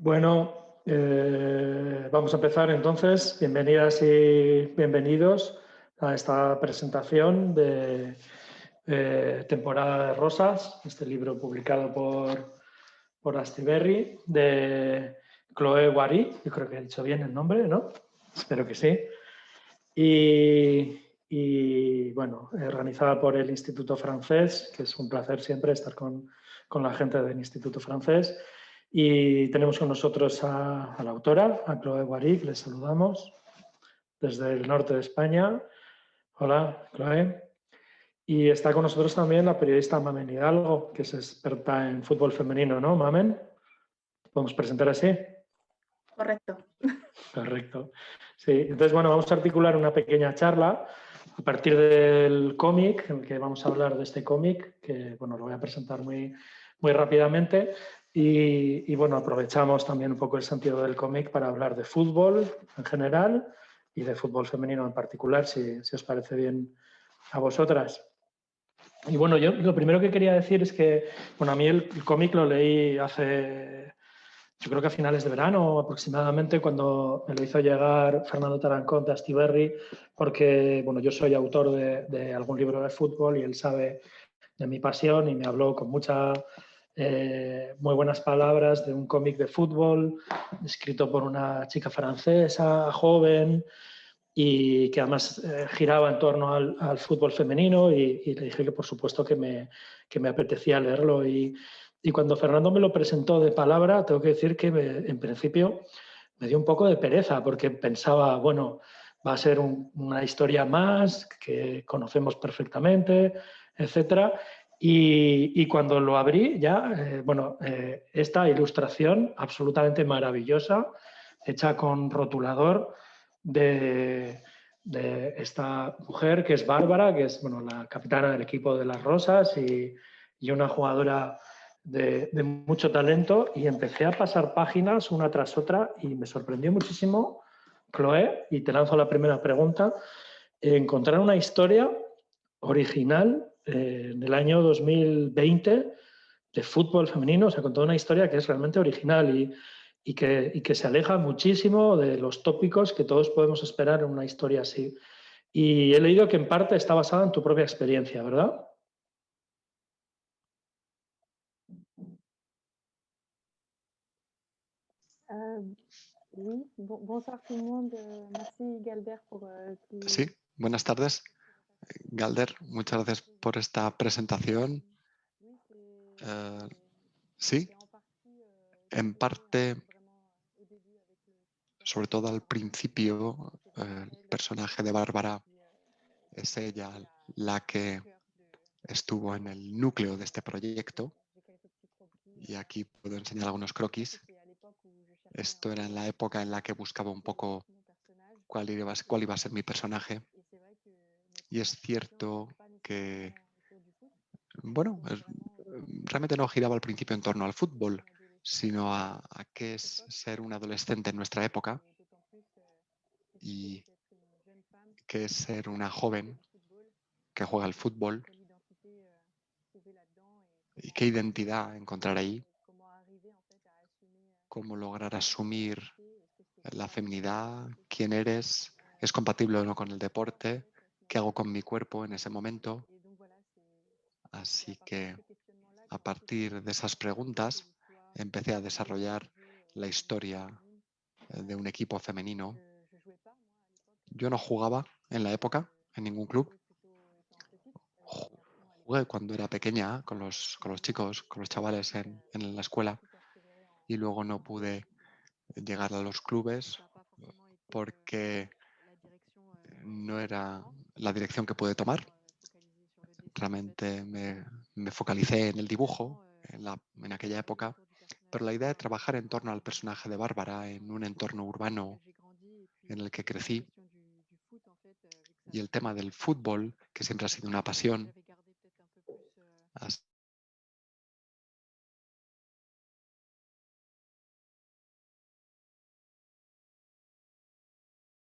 Bueno, vamos a empezar entonces. Bienvenidas y bienvenidos a esta presentación de Temporada de Rosas, este libro publicado por Astiberri, de Chloé Wary. Yo creo que he dicho bien el nombre, ¿no? Espero que sí. Y bueno, organizada por el Instituto Francés, que es un placer siempre estar con la gente del Instituto Francés. Y tenemos con nosotros a la autora, a Chloé Wary, que les saludamos desde el norte de España. Hola, Chloé. Y está con nosotros también la periodista Mamen Hidalgo, que es experta en fútbol femenino, ¿no, Mamen? ¿Podemos presentar así? Correcto. Correcto. Sí, entonces, bueno, vamos a articular una pequeña charla a partir del cómic, en el que vamos a hablar de este cómic, que, bueno, lo voy a presentar muy rápidamente. Y, bueno, aprovechamos también un poco el sentido del cómic para hablar de fútbol en general y de fútbol femenino en particular, si os parece bien a vosotras. Y bueno, yo lo primero que quería decir es que, bueno, a mí el cómic lo leí hace, yo creo que a finales de verano aproximadamente, cuando me lo hizo llegar Fernando Tarancón de Astiberri, porque, bueno, yo soy autor de algún libro de fútbol y él sabe de mi pasión y me habló con muy buenas palabras de un cómic de fútbol escrito por una chica francesa, joven, y que además giraba en torno al fútbol femenino, y le dije que por supuesto que me apetecía leerlo. Y cuando Fernando me lo presentó de palabra, tengo que decir que en principio me dio un poco de pereza, porque pensaba, bueno, va a ser una historia más que conocemos perfectamente, etcétera. Y cuando lo abrí ya, esta ilustración absolutamente maravillosa, hecha con rotulador, de esta mujer que es Bárbara, que es, bueno, la capitana del equipo de las Rosas y una jugadora de mucho talento, y empecé a pasar páginas una tras otra y me sorprendió muchísimo, Chloé, y te lanzo la primera pregunta, encontrar una historia original en el año 2020 de fútbol femenino. O sea, con toda una historia que es realmente original y que se aleja muchísimo de los tópicos que todos podemos esperar en una historia así. Y he leído que en parte está basada en tu propia experiencia, ¿verdad? Oui, bonsoir tout le monde. Merci Galder pour Sí, buenas tardes, Galder. Muchas gracias por esta presentación. Sí, en parte, sobre todo al principio, el personaje de Bárbara es ella la que estuvo en el núcleo de este proyecto. Y aquí puedo enseñar algunos croquis. Esto era en la época en la que buscaba un poco cuál iba a ser mi personaje. Y es cierto que, bueno, realmente no giraba al principio en torno al fútbol, sino a qué es ser un adolescente en nuestra época y qué es ser una joven que juega al fútbol y qué identidad encontrar ahí, cómo lograr asumir la feminidad, quién eres, es compatible o no con el deporte, qué hago con mi cuerpo en ese momento. Así que a partir de esas preguntas empecé a desarrollar la historia de un equipo femenino. Yo no jugaba en la época en ningún club. Jugué cuando era pequeña con los chicos, con los chavales en la escuela, y luego no pude llegar a los clubes porque no era la dirección que pude tomar. Realmente me focalicé en el dibujo en aquella época, pero la idea de trabajar en torno al personaje de Bárbara en un entorno urbano en el que crecí y el tema del fútbol, que siempre ha sido una pasión,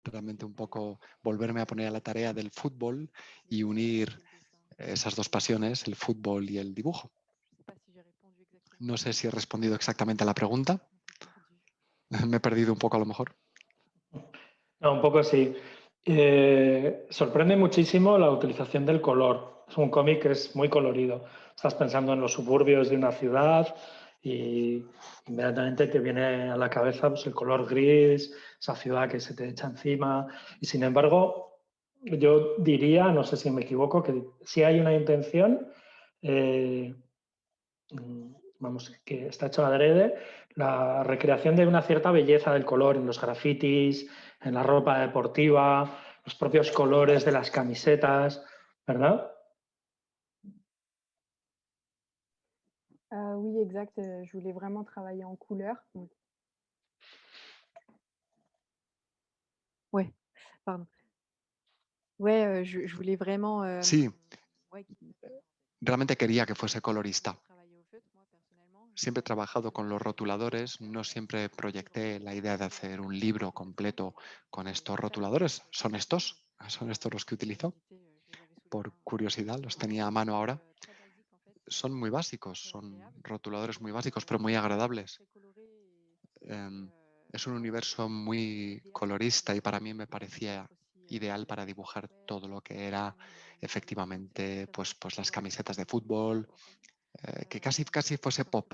realmente un poco volverme a poner a la tarea del fútbol y unir esas dos pasiones, el fútbol y el dibujo. No sé si he respondido exactamente a la pregunta. Me he perdido un poco a lo mejor. No, un poco sí. Sorprende muchísimo la utilización del color. Es un cómic que es muy colorido. Estás pensando en los suburbios de una ciudad y inmediatamente te viene a la cabeza pues, el color gris, esa ciudad que se te echa encima. Y sin embargo, yo diría, no sé si me equivoco, que si hay una intención, eh, vamos, que está hecho adrede, la recreación de una cierta belleza del color en los grafitis, en la ropa deportiva, los propios colores de las camisetas, ¿verdad? Oui, exact. Je voulais vraiment travailler en couleur. Oui. Ouais, pardon. Ouais, je voulais vraiment, Sí, ouais, realmente quería que fuese colorista. travailler au feutre, moi, personnellement. Siempre he trabajado con los rotuladores, no siempre proyecté la idea de hacer un libro completo con estos rotuladores. ¿Son estos? ¿Son estos los que utilizo? Por curiosidad, los tenía a mano ahora. Son muy básicos, son rotuladores muy básicos, pero muy agradables. Es un universo muy colorista y para mí me parecía ideal para dibujar todo lo que era efectivamente pues las camisetas de fútbol, que casi fuese pop,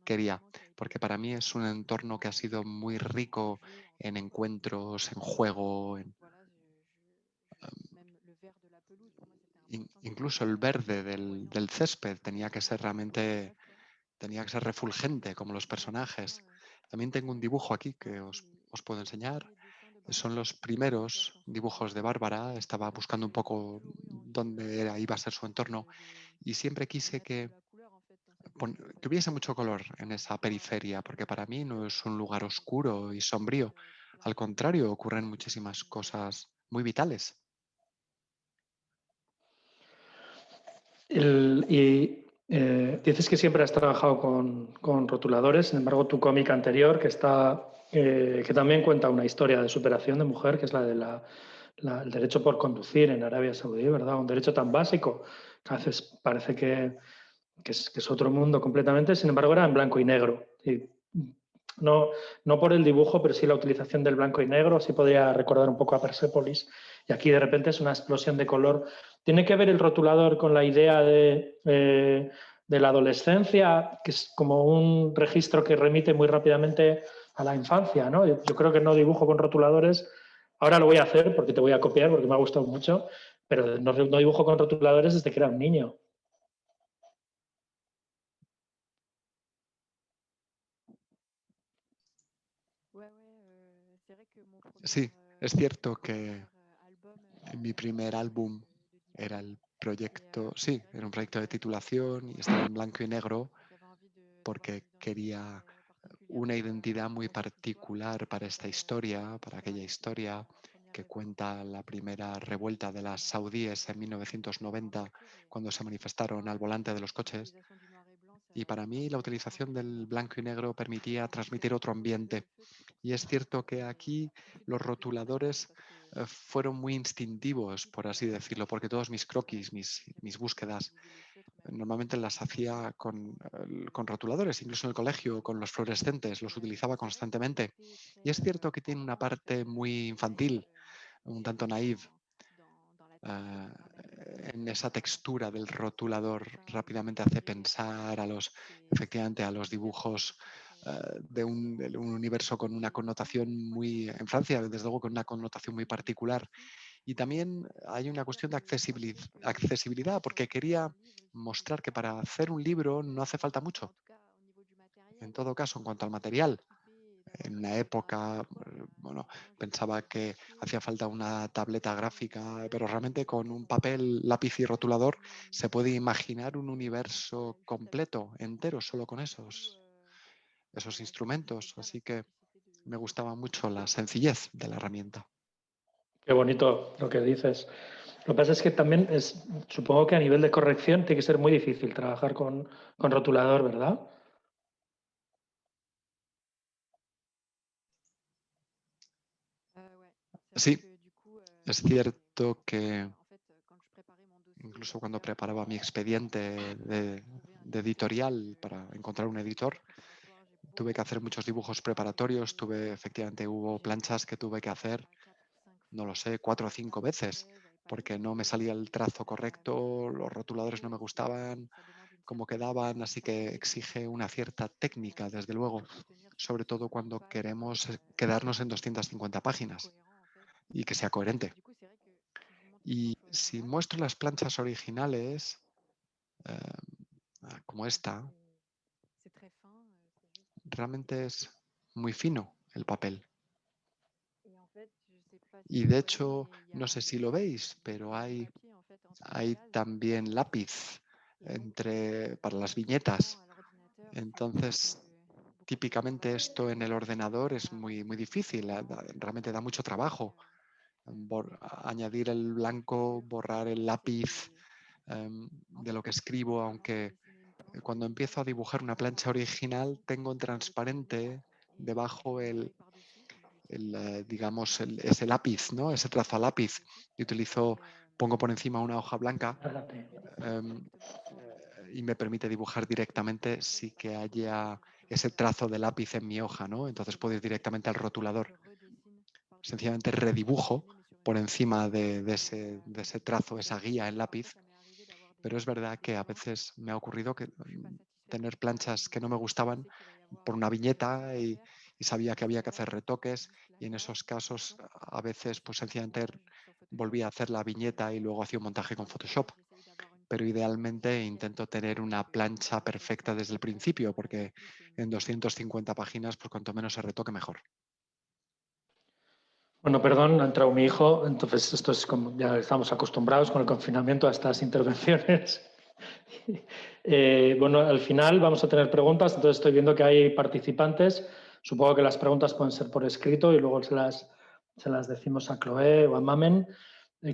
quería, porque para mí es un entorno que ha sido muy rico en encuentros, en juego, incluso el verde del césped tenía que ser refulgente como los personajes. También tengo un dibujo aquí que os puedo enseñar. Son los primeros dibujos de Bárbara. Estaba buscando un poco dónde iba a ser su entorno y siempre quise que hubiese mucho color en esa periferia, porque para mí no es un lugar oscuro y sombrío. Al contrario, ocurren muchísimas cosas muy vitales. Dices que siempre has trabajado con rotuladores, sin embargo, tu cómic anterior, que también cuenta una historia de superación de mujer, que es la de el derecho por conducir en Arabia Saudí, ¿verdad? Un derecho tan básico que a veces parece que es otro mundo completamente, sin embargo, era en blanco y negro. Y no, no por el dibujo, pero sí la utilización del blanco y negro, sí podría recordar un poco a Persepolis. Y aquí de repente es una explosión de color. ¿Tiene que ver el rotulador con la idea de la adolescencia, que es como un registro que remite muy rápidamente a la infancia, ¿no? Yo creo que no dibujo con rotuladores. Ahora lo voy a hacer porque te voy a copiar, porque me ha gustado mucho, pero no dibujo con rotuladores desde que era un niño. Sí, es cierto que mi primer álbum era el proyecto, sí, era un proyecto de titulación y estaba en blanco y negro porque quería una identidad muy particular para esta historia, para aquella historia que cuenta la primera revuelta de las saudíes en 1990, cuando se manifestaron al volante de los coches. Y para mí la utilización del blanco y negro permitía transmitir otro ambiente. Y es cierto que aquí los rotuladores fueron muy instintivos, por así decirlo, porque todos mis croquis, mis búsquedas, normalmente las hacía con rotuladores, incluso en el colegio, con los fluorescentes, los utilizaba constantemente. Y es cierto que tiene una parte muy infantil, un tanto naive, en esa textura del rotulador. Rápidamente hace pensar efectivamente a los dibujos de un universo con una connotación muy, en Francia, desde luego con una connotación muy particular. Y también hay una cuestión de accesibilidad, porque quería mostrar que para hacer un libro no hace falta mucho. En todo caso, en cuanto al material, en una época, bueno, pensaba que hacía falta una tableta gráfica, pero realmente con un papel, lápiz y rotulador se puede imaginar un universo completo, entero, solo con esos instrumentos. Así que me gustaba mucho la sencillez de la herramienta. Qué bonito lo que dices. Lo que pasa es que también supongo que a nivel de corrección tiene que ser muy difícil trabajar con rotulador, ¿verdad? Sí, es cierto que incluso cuando preparaba mi expediente de editorial para encontrar un editor, tuve que hacer muchos dibujos preparatorios, efectivamente hubo planchas que tuve que hacer, no lo sé, 4 o 5 veces, porque no me salía el trazo correcto, los rotuladores no me gustaban, cómo quedaban, así que exige una cierta técnica, desde luego, sobre todo cuando queremos quedarnos en 250 páginas y que sea coherente. Y si muestro las planchas originales, como esta, realmente es muy fino el papel. Y de hecho, no sé si lo veis, pero hay también lápiz para las viñetas. Entonces, típicamente esto en el ordenador es muy, muy difícil, realmente da mucho trabajo. Añadir el blanco, borrar el lápiz de lo que escribo, aunque cuando empiezo a dibujar una plancha original tengo en transparente debajo digamos, ese lápiz, ¿no? Ese trazo a lápiz. Y pongo por encima una hoja blanca y me permite dibujar directamente sin que haya ese trazo de lápiz en mi hoja, ¿no? Entonces puedo ir directamente al rotulador. Sencillamente redibujo por encima de ese trazo, esa guía en lápiz. Pero es verdad que a veces me ha ocurrido tener planchas que no me gustaban por una viñeta y sabía que había que hacer retoques, y en esos casos a veces pues sencillamente volvía a hacer la viñeta y luego hacía un montaje con Photoshop. Pero idealmente intento tener una plancha perfecta desde el principio, porque en 250 páginas, pues cuanto menos se retoque, mejor. Bueno, perdón, ha entrado mi hijo, entonces esto es como ya estamos acostumbrados con el confinamiento a estas intervenciones. Bueno, al final vamos a tener preguntas, entonces estoy viendo que hay participantes. Supongo que las preguntas pueden ser por escrito y luego se las decimos a Chloé o a Mamen.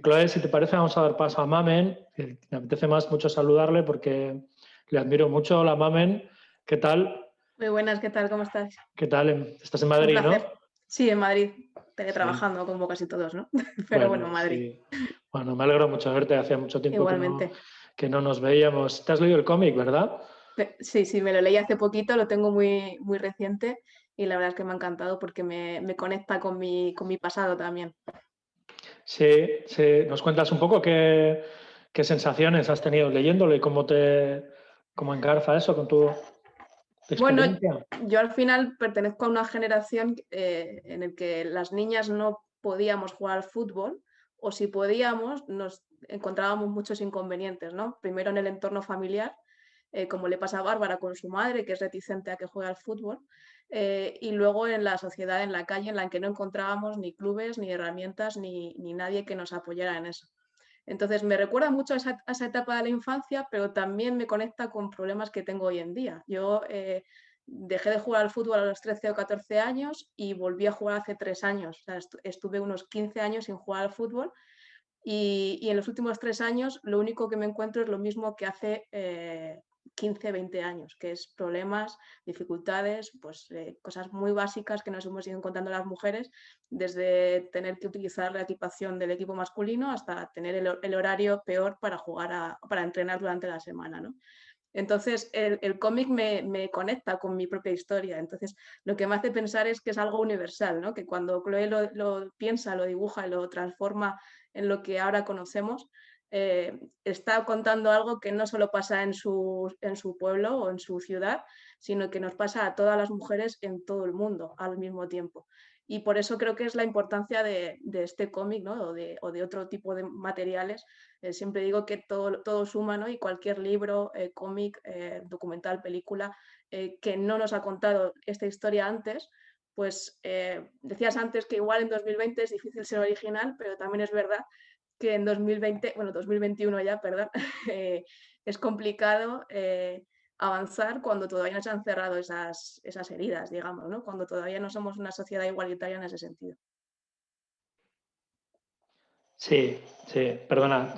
Chloé, si te parece, vamos a dar paso a Mamen. Me apetece mucho saludarle porque le admiro mucho. Hola, Mamen. ¿Qué tal? Muy buenas, ¿qué tal? ¿Cómo estás? ¿Qué tal? Estás en Un Madrid, placer. ¿no? Sí, en Madrid, Sí. teletrabajando como casi todos, ¿no? Pero bueno, Madrid. Sí. Bueno, me alegro mucho de verte. Hacía mucho tiempo Igualmente. que no nos veíamos. ¿Te has leído el cómic, verdad? Sí, me lo leí hace poquito, lo tengo muy, muy reciente y la verdad es que me ha encantado porque me conecta con mi pasado también. Sí, sí. ¿Nos cuentas un poco qué sensaciones has tenido leyéndolo y cómo engarza eso con tu Bueno, experiencia? yo al final pertenezco a una generación en la que las niñas no podíamos jugar al fútbol, o si podíamos nos encontrábamos muchos inconvenientes, ¿no? Primero en el entorno familiar, como le pasa a Bárbara con su madre, que es reticente a que juegue al fútbol, y luego en la sociedad, en la calle, en la que no encontrábamos ni clubes, ni herramientas, ni nadie que nos apoyara en eso. Entonces me recuerda mucho a esa etapa de la infancia, pero también me conecta con problemas que tengo hoy en día. Yo dejé de jugar al fútbol a los 13 o 14 años y volví a jugar hace 3 años. O sea, estuve unos 15 años sin jugar al fútbol y en los últimos 3 años lo único que me encuentro es lo mismo que hace 15, 20 años, que es problemas, dificultades, pues cosas muy básicas que nos hemos ido encontrando las mujeres, desde tener que utilizar la equipación del equipo masculino hasta tener el horario peor para para entrenar durante la semana, ¿no? Entonces, el cómic me conecta con mi propia historia. Entonces, lo que me hace pensar es que es algo universal, ¿no? Que cuando Chloe lo piensa, lo dibuja y lo transforma en lo que ahora conocemos, está contando algo que no solo pasa en su pueblo o en su ciudad, sino que nos pasa a todas las mujeres en todo el mundo al mismo tiempo. Y por eso creo que es la importancia de este cómic, ¿no? o de otro tipo de materiales. Siempre digo que todo suma, ¿no? Y cualquier libro, cómic, documental, película, que no nos ha contado esta historia antes, pues decías antes que igual en 2020 es difícil ser original, pero también es verdad que en 2020, bueno, 2021 ya, perdón, es complicado avanzar cuando todavía no se han cerrado esas heridas, digamos, ¿no? Cuando todavía no somos una sociedad igualitaria en ese sentido. Sí, sí, perdona,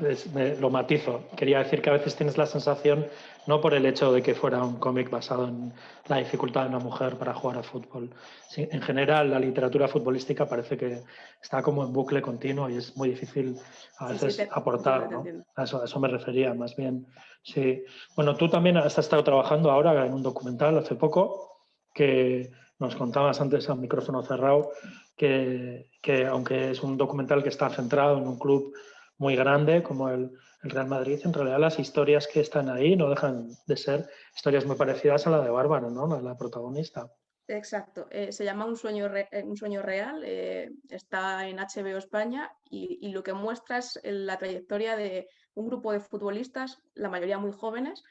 lo matizo. Quería decir que a veces tienes la sensación, no por el hecho de que fuera un cómic basado en la dificultad de una mujer para jugar a fútbol. Sí, en general, la literatura futbolística parece que está como en bucle continuo y es muy difícil a Sí, veces te aportar, ¿no? entiendo. A eso me refería más bien. Sí. Bueno, tú también has estado trabajando ahora en un documental hace poco que nos contabas antes a micrófono cerrado, que aunque es un documental que está centrado en un club muy grande como el Real Madrid, en realidad las historias que están ahí no dejan de ser historias muy parecidas a la de Bárbara, ¿no? La protagonista. Exacto, se llama Un sueño real, está en HBO España y lo que muestra es la trayectoria de un grupo de futbolistas, la mayoría muy jóvenes,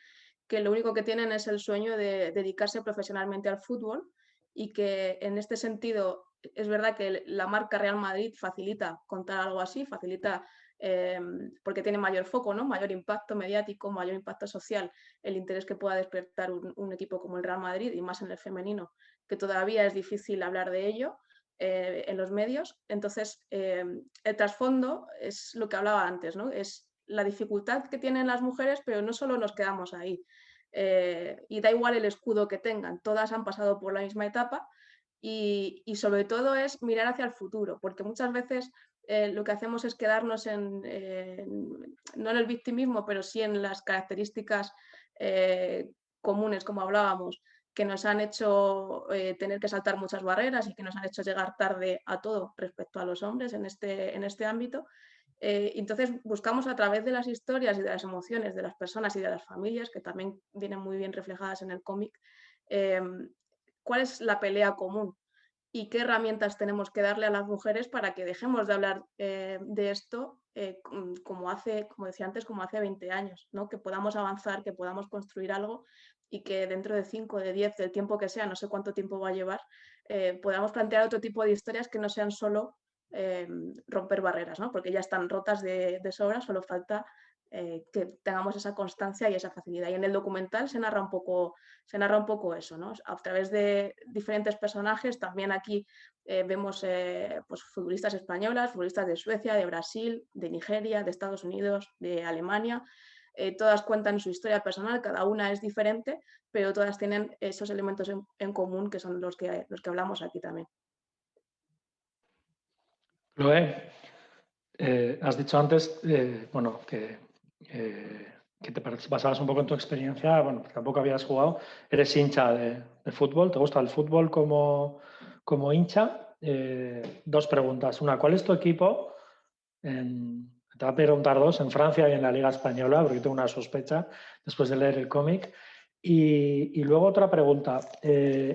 que lo único que tienen es el sueño de dedicarse profesionalmente al fútbol y que en este sentido es verdad que la marca Real Madrid facilita contar algo así, facilita porque tiene mayor foco, ¿no? Mayor impacto mediático, mayor impacto social, el interés que pueda despertar un equipo como el Real Madrid y más en el femenino, que todavía es difícil hablar de ello en los medios. Entonces, el trasfondo es lo que hablaba antes, ¿no? Es la dificultad que tienen las mujeres, pero no solo nos quedamos ahí. Y da igual el escudo que tengan, todas han pasado por la misma etapa y sobre todo es mirar hacia el futuro, porque muchas veces lo que hacemos es quedarnos no en el victimismo, pero sí en las características comunes, como hablábamos, que nos han hecho tener que saltar muchas barreras y que nos han hecho llegar tarde a todo respecto a los hombres en este ámbito. Entonces buscamos a través de las historias y de las emociones de las personas y de las familias, que también vienen muy bien reflejadas en el cómic, cuál es la pelea común y qué herramientas tenemos que darle a las mujeres para que dejemos de hablar de esto como decía antes, como hace 20 años, ¿no? Que podamos avanzar, que podamos construir algo y que dentro de 5, de 10, del tiempo que sea, no sé cuánto tiempo va a llevar, podamos plantear otro tipo de historias que no sean solo romper barreras, ¿no? Porque ya están rotas de sobra, solo falta que tengamos esa constancia y esa facilidad. Y en el documental se narra un poco eso, ¿no? A través de diferentes personajes, también aquí vemos pues, futbolistas españolas, futbolistas de Suecia, de Brasil, de Nigeria, de Estados Unidos, de Alemania. Todas cuentan su historia personal, cada una es diferente, pero todas tienen esos elementos en común que son los que hablamos aquí también. Chloe, has dicho antes, bueno, que te basabas un poco en tu experiencia, bueno, tampoco habías jugado, eres hincha de fútbol, ¿te gusta el fútbol como hincha? Dos preguntas. Una, ¿cuál es tu equipo? Te voy a preguntar dos, en Francia y en la Liga Española, porque tengo una sospecha después de leer el cómic. Y luego otra pregunta.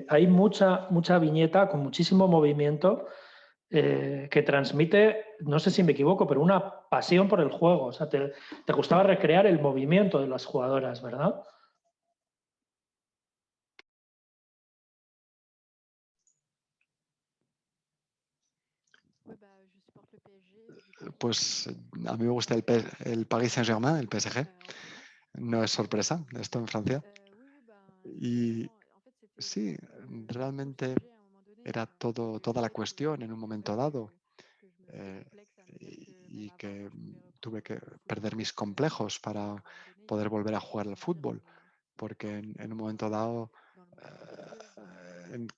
Hay mucha viñeta con muchísimo movimiento que transmite, no sé si me equivoco, pero una pasión por el juego. O sea, te gustaba recrear el movimiento de las jugadoras, ¿verdad? Pues a mí me gusta el Paris Saint-Germain, el PSG. No es sorpresa, esto en Francia. Y sí, realmente era toda la cuestión en un momento dado. Y que tuve que perder mis complejos para poder volver a jugar al fútbol, porque en un momento dado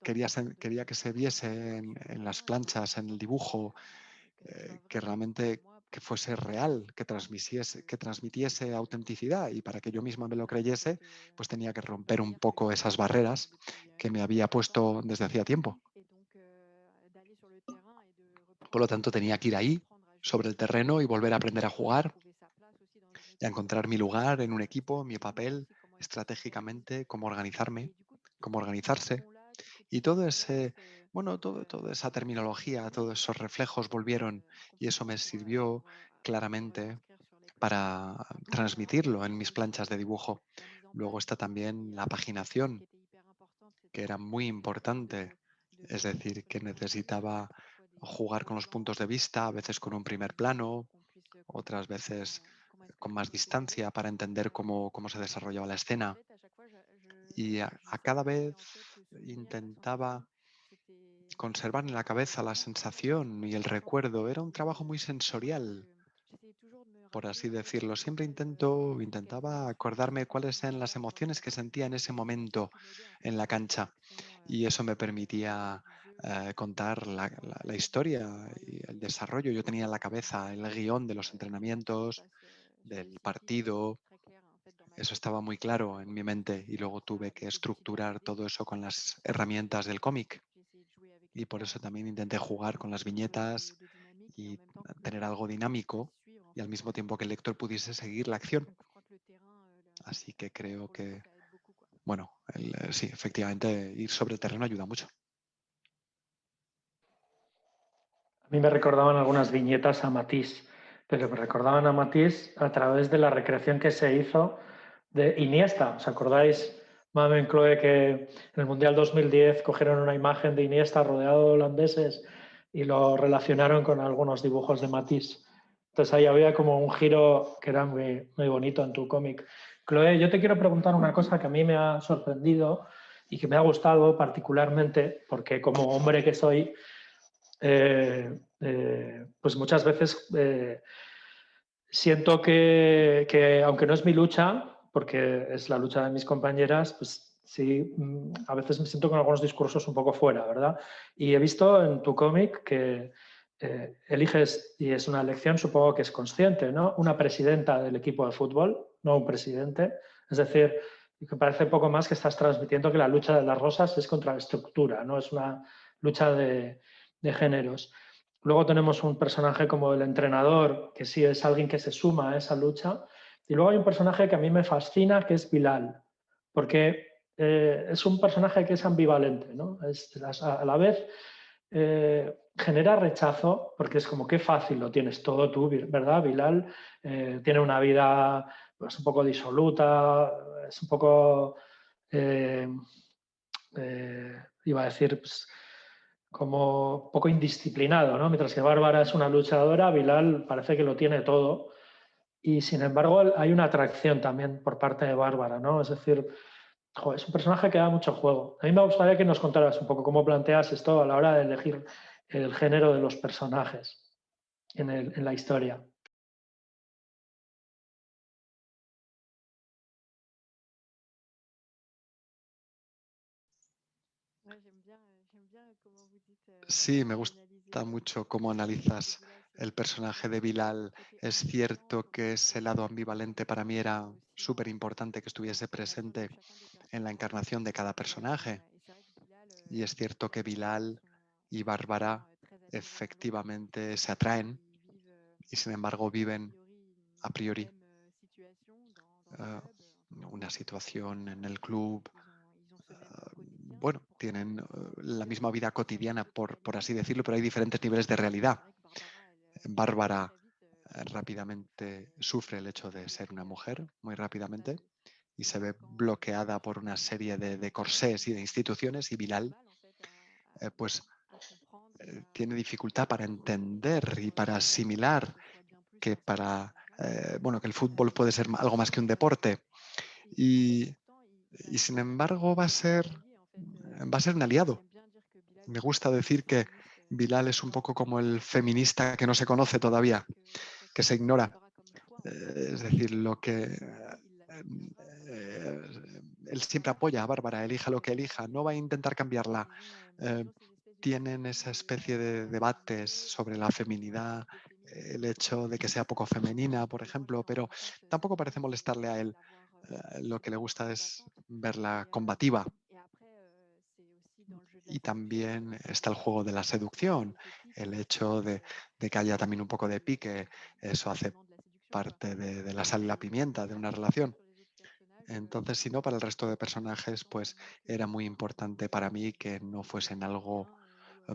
quería que se viese en las planchas, en el dibujo, que realmente que fuese real, que transmitiese autenticidad, y para que yo misma me lo creyese, pues tenía que romper un poco esas barreras que me había puesto desde hacía tiempo. Por lo tanto, tenía que ir ahí, sobre el terreno, y volver a aprender a jugar y a encontrar mi lugar en un equipo, mi papel estratégicamente, cómo organizarme, cómo organizarse. Y toda esa terminología, todos esos reflejos volvieron, y eso me sirvió claramente para transmitirlo en mis planchas de dibujo. Luego está también la paginación, que era muy importante, es decir, que necesitaba jugar con los puntos de vista, a veces con un primer plano, otras veces con más distancia para entender cómo se desarrollaba la escena. Y a cada vez intentaba conservar en la cabeza la sensación y el recuerdo. Era un trabajo muy sensorial, por así decirlo. Siempre intentaba acordarme cuáles eran las emociones que sentía en ese momento en la cancha. Y eso me permitía contar la historia y el desarrollo. Yo tenía en la cabeza el guión de los entrenamientos, del partido, Eso estaba muy claro en mi mente y luego tuve que estructurar todo eso con las herramientas del cómic. Y por eso también intenté jugar con las viñetas y tener algo dinámico y al mismo tiempo que el lector pudiese seguir la acción. Así que creo que, bueno, sí, efectivamente, ir sobre el terreno ayuda mucho. A mí me recordaban algunas viñetas a Matisse, pero me recordaban a Matisse a través de la recreación que se hizo de Iniesta. ¿Os acordáis, Mamen, Chloe, que en el Mundial 2010 cogieron una imagen de Iniesta rodeado de holandeses y lo relacionaron con algunos dibujos de Matisse? Entonces ahí había como un giro que era muy, muy bonito en tu cómic. Chloe, yo te quiero preguntar una cosa que a mí me ha sorprendido y que me ha gustado particularmente, porque como hombre que soy, pues muchas veces siento que, aunque no es mi lucha, porque es la lucha de mis compañeras, pues sí, a veces me siento con algunos discursos un poco fuera, ¿verdad? Y he visto en tu cómic que eliges, y es una elección, supongo que es consciente, ¿no? Una presidenta del equipo de fútbol, no un presidente. Es decir, que parece poco más que estás transmitiendo que la lucha de las rosas es contra la estructura, no es una lucha de géneros. Luego tenemos un personaje como el entrenador, que sí es alguien que se suma a esa lucha. Y luego hay un personaje que a mí me fascina, que es Bilal, porque es un personaje que es ambivalente, ¿no? A la vez genera rechazo, porque es como qué fácil lo tienes todo tú, ¿verdad? Bilal tiene una vida pues, un poco disoluta, es un poco, eh, iba a decir, pues, como poco indisciplinado, ¿no? Mientras que Bárbara es una luchadora, Bilal parece que lo tiene todo. Y sin embargo, hay una atracción también por parte de Bárbara, ¿no? Es decir, joder, es un personaje que da mucho juego. A mí me gustaría que nos contaras un poco cómo planteas esto a la hora de elegir el género de los personajes en la historia. Sí, me gusta mucho cómo analizas el personaje de Bilal. Es cierto que ese lado ambivalente para mí era súper importante que estuviese presente en la encarnación de cada personaje. Y es cierto que Bilal y Bárbara efectivamente se atraen y sin embargo viven a priori una situación en el club. Bueno, tienen la misma vida cotidiana, por así decirlo, pero hay diferentes niveles de realidad. Bárbara rápidamente sufre el hecho de ser una mujer, muy rápidamente, y se ve bloqueada por una serie de corsés y de instituciones, y Bilal pues tiene dificultad para entender y para asimilar que que el fútbol puede ser algo más que un deporte. Y sin embargo va a ser un aliado. Me gusta decir que Bilal es un poco como el feminista que no se conoce todavía, que se ignora. Es decir, él siempre apoya a Bárbara, elija lo que elija, no va a intentar cambiarla. Eh, Tienen esa especie de debates sobre la feminidad, el hecho de que sea poco femenina, por ejemplo, pero tampoco parece molestarle a él. Lo que le gusta es verla combativa. Y también está el juego de la seducción, el hecho de que haya también un poco de pique, eso hace parte de la sal y la pimienta de una relación. Entonces, si no, para el resto de personajes, pues era muy importante para mí que no fuesen algo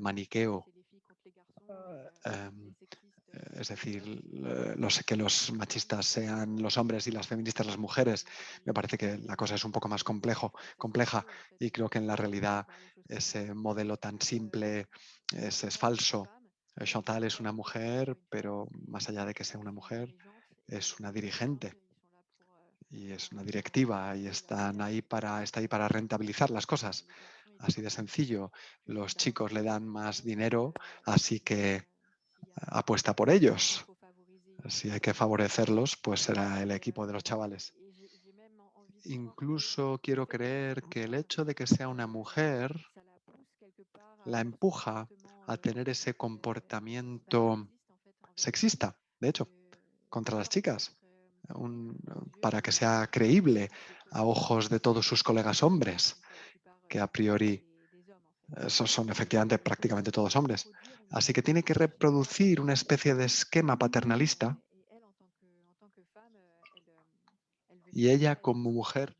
maniqueo. em, es decir, que los machistas sean los hombres y las feministas las mujeres. Me parece que la cosa es un poco más compleja y creo que en la realidad ese modelo tan simple es falso. Chantal es una mujer, pero más allá de que sea una mujer, es una dirigente y es una directiva y está ahí para rentabilizar las cosas. Así de sencillo. Los chicos le dan más dinero, así que apuesta por ellos. Si hay que favorecerlos, pues será el equipo de los chavales. Incluso quiero creer que el hecho de que sea una mujer la empuja a tener ese comportamiento sexista, de hecho, contra las chicas. para que sea creíble a ojos de todos sus colegas hombres, que a priori esos son efectivamente prácticamente todos hombres. Así que tiene que reproducir una especie de esquema paternalista y ella como mujer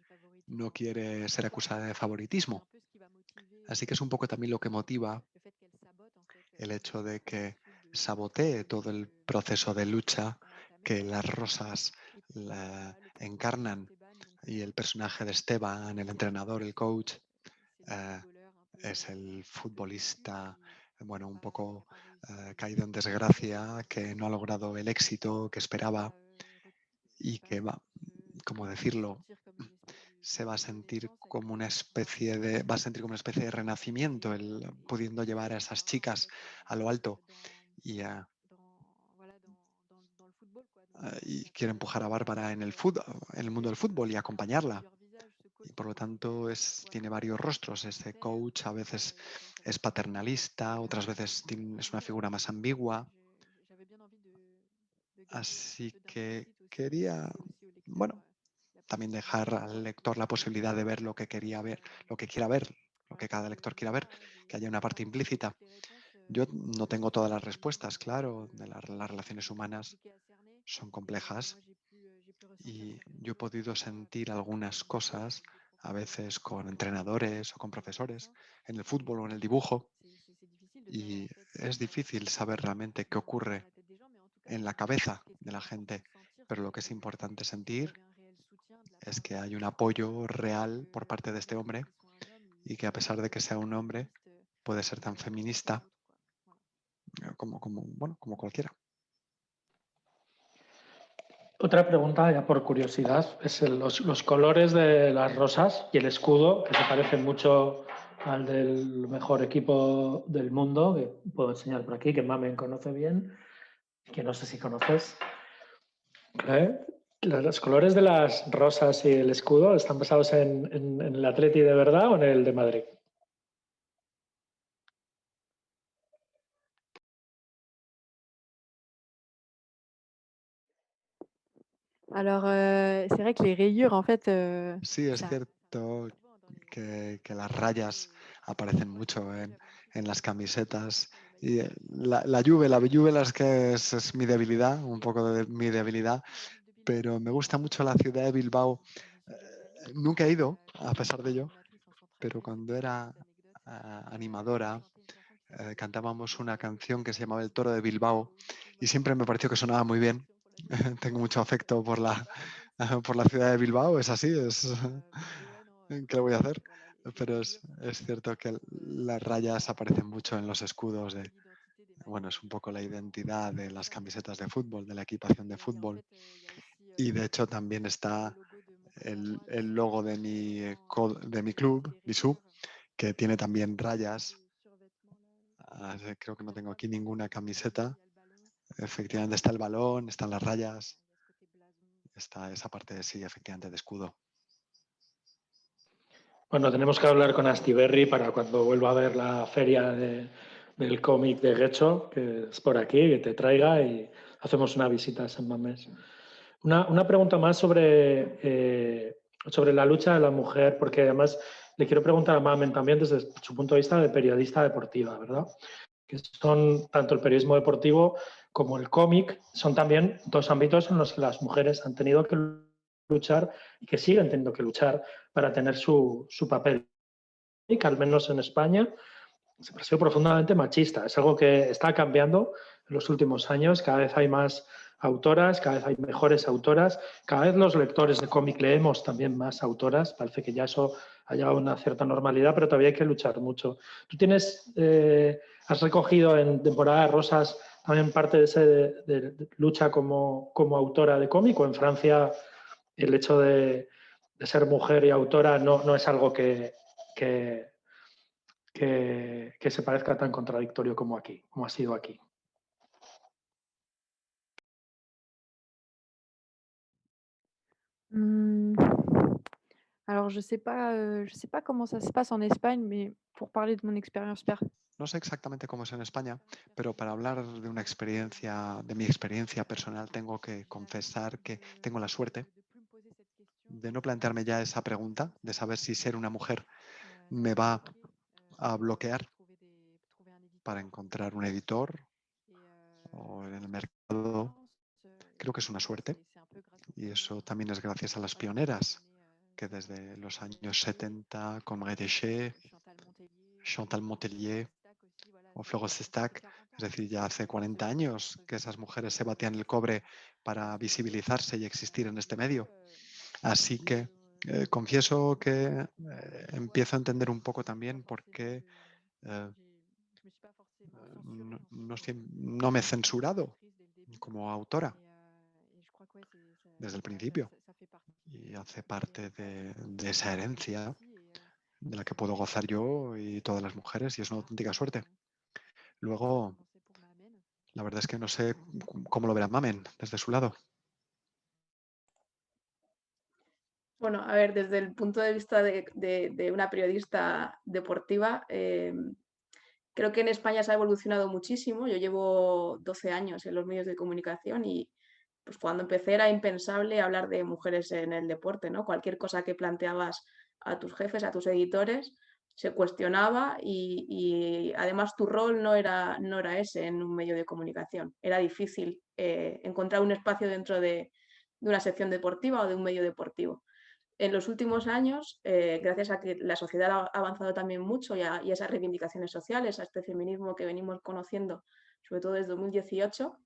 no quiere ser acusada de favoritismo. Así que es un poco también lo que motiva el hecho de que sabotee todo el proceso de lucha que las rosas encarnan y el personaje de Esteban, el entrenador, el coach, eh, es el futbolista, bueno, un poco caído en desgracia, que no ha logrado el éxito que esperaba y que va, ¿cómo decirlo? Se va a sentir como una especie de renacimiento, el pudiendo llevar a esas chicas a lo alto y quiere empujar a Bárbara en el fútbol, en el mundo del fútbol y acompañarla. Y por lo tanto tiene varios rostros. Este coach a veces es paternalista, otras veces es una figura más ambigua. Así que quería, bueno, también dejar al lector la posibilidad de ver lo que quería ver, lo que quiera ver, lo que cada lector quiera ver, que haya una parte implícita. Yo no tengo todas las respuestas, claro, de las relaciones humanas son complejas y yo he podido sentir algunas cosas, a veces con entrenadores o con profesores, en el fútbol o en el dibujo, y es difícil saber realmente qué ocurre en la cabeza de la gente, pero lo que es importante sentir es que hay un apoyo real por parte de este hombre y que a pesar de que sea un hombre, puede ser tan feminista como cualquiera. Otra pregunta, ya por curiosidad, es los colores de las rosas y el escudo, que se parecen mucho al del mejor equipo del mundo, que puedo enseñar por aquí, que Mamen conoce bien, que no sé si conoces. Los colores de las rosas y el escudo están basados en el Atleti de verdad o en el de Madrid. Alors, c'est vrai que les rayures, en fait, Sí, es ça cierto que las rayas aparecen mucho en las camisetas. Y la Juve es que es mi debilidad, un poco de mi debilidad, pero me gusta mucho la ciudad de Bilbao. Nunca he ido, a pesar de ello, pero cuando era animadora, cantábamos una canción que se llamaba El Toro de Bilbao y siempre me pareció que sonaba muy bien. Tengo mucho afecto por la ciudad de Bilbao, es así, ¿qué le voy a hacer? Pero es cierto que las rayas aparecen mucho en los escudos bueno, es un poco la identidad de las camisetas de fútbol, de la equipación de fútbol. Y de hecho también está el logo de mi club, Bisú, que tiene también rayas. Creo que no tengo aquí ninguna camiseta. Efectivamente está el balón, están las rayas, está esa parte, sí, efectivamente, de escudo. Bueno, tenemos que hablar con Astiberri para cuando vuelva a ver la feria del cómic de Getxo, que es por aquí, que te traiga y hacemos una visita a San Mamés. Una pregunta más sobre la lucha de la mujer, porque además le quiero preguntar a Mamen también desde su punto de vista de periodista deportiva, ¿verdad? Que son tanto el periodismo deportivo como el cómic, son también dos ámbitos en los que las mujeres han tenido que luchar y que siguen teniendo que luchar para tener su papel. Y que al menos en España siempre ha sido profundamente machista. Es algo que está cambiando en los últimos años. Cada vez hay más autoras, cada vez hay mejores autoras, cada vez los lectores de cómic leemos también más autoras. Parece que ya eso ha llegado a una cierta normalidad, pero todavía hay que luchar mucho. Tú has recogido en Temporada de Rosas también parte de esa lucha como autora de cómic, o en Francia el hecho de ser mujer y autora no es algo que se parezca tan contradictorio como aquí, como ha sido aquí. Mmh, alors je sais pas comment ça se passe en Espagne, mais pour parler de mon expérience No sé exactamente cómo es en España, pero para hablar de una experiencia, de mi experiencia personal, tengo que confesar que tengo la suerte de no plantearme ya esa pregunta, de saber si ser una mujer me va a bloquear para encontrar un editor o en el mercado. Creo que es una suerte y eso también es gracias a las pioneras que desde los años 70 con Marie Deschet, Chantal Montelier o Florence Stack, es decir, ya hace 40 años que esas mujeres se batían el cobre para visibilizarse y existir en este medio. Así que confieso que empiezo a entender un poco también por qué no me he censurado como autora desde el principio y hace parte de esa herencia de la que puedo gozar yo y todas las mujeres y es una auténtica suerte. Luego, la verdad es que no sé cómo lo verá Mamen desde su lado. Bueno, a ver, desde el punto de vista de una periodista deportiva, creo que en España se ha evolucionado muchísimo. Yo llevo 12 años en los medios de comunicación y pues cuando empecé era impensable hablar de mujeres en el deporte, ¿no? Cualquier cosa que planteabas a tus jefes, a tus editores, se cuestionaba y además tu rol no era ese en un medio de comunicación. Era difícil encontrar un espacio dentro de una sección deportiva o de un medio deportivo. En los últimos años, gracias a que la sociedad ha avanzado también mucho y a esas reivindicaciones sociales, a este feminismo que venimos conociendo, sobre todo desde 2018,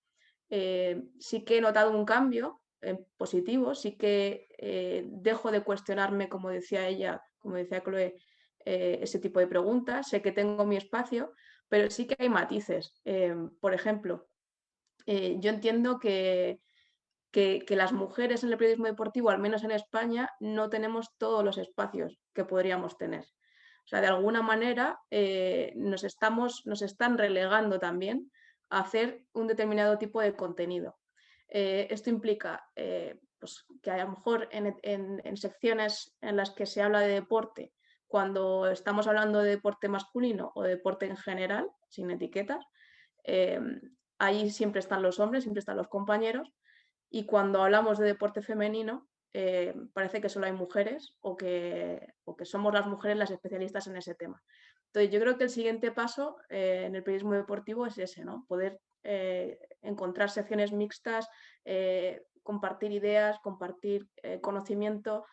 sí que he notado un cambio positivo, sí que dejo de cuestionarme, como decía ella, como decía Chloe, ese tipo de preguntas, sé que tengo mi espacio, pero sí que hay matices. Por ejemplo, yo entiendo que las mujeres en el periodismo deportivo, al menos en España, no tenemos todos los espacios que podríamos tener. O sea, de alguna manera nos están relegando también a hacer un determinado tipo de contenido. Esto implica pues, que a lo mejor en secciones en las que se habla de deporte, cuando estamos hablando de deporte masculino o de deporte en general, sin etiquetas, ahí siempre están los hombres, siempre están los compañeros, y cuando hablamos de deporte femenino, parece que solo hay mujeres o que somos las mujeres las especialistas en ese tema. Entonces, yo creo que el siguiente paso en el periodismo deportivo es ese, ¿no? Poder encontrar secciones mixtas, compartir ideas, compartir conocimiento,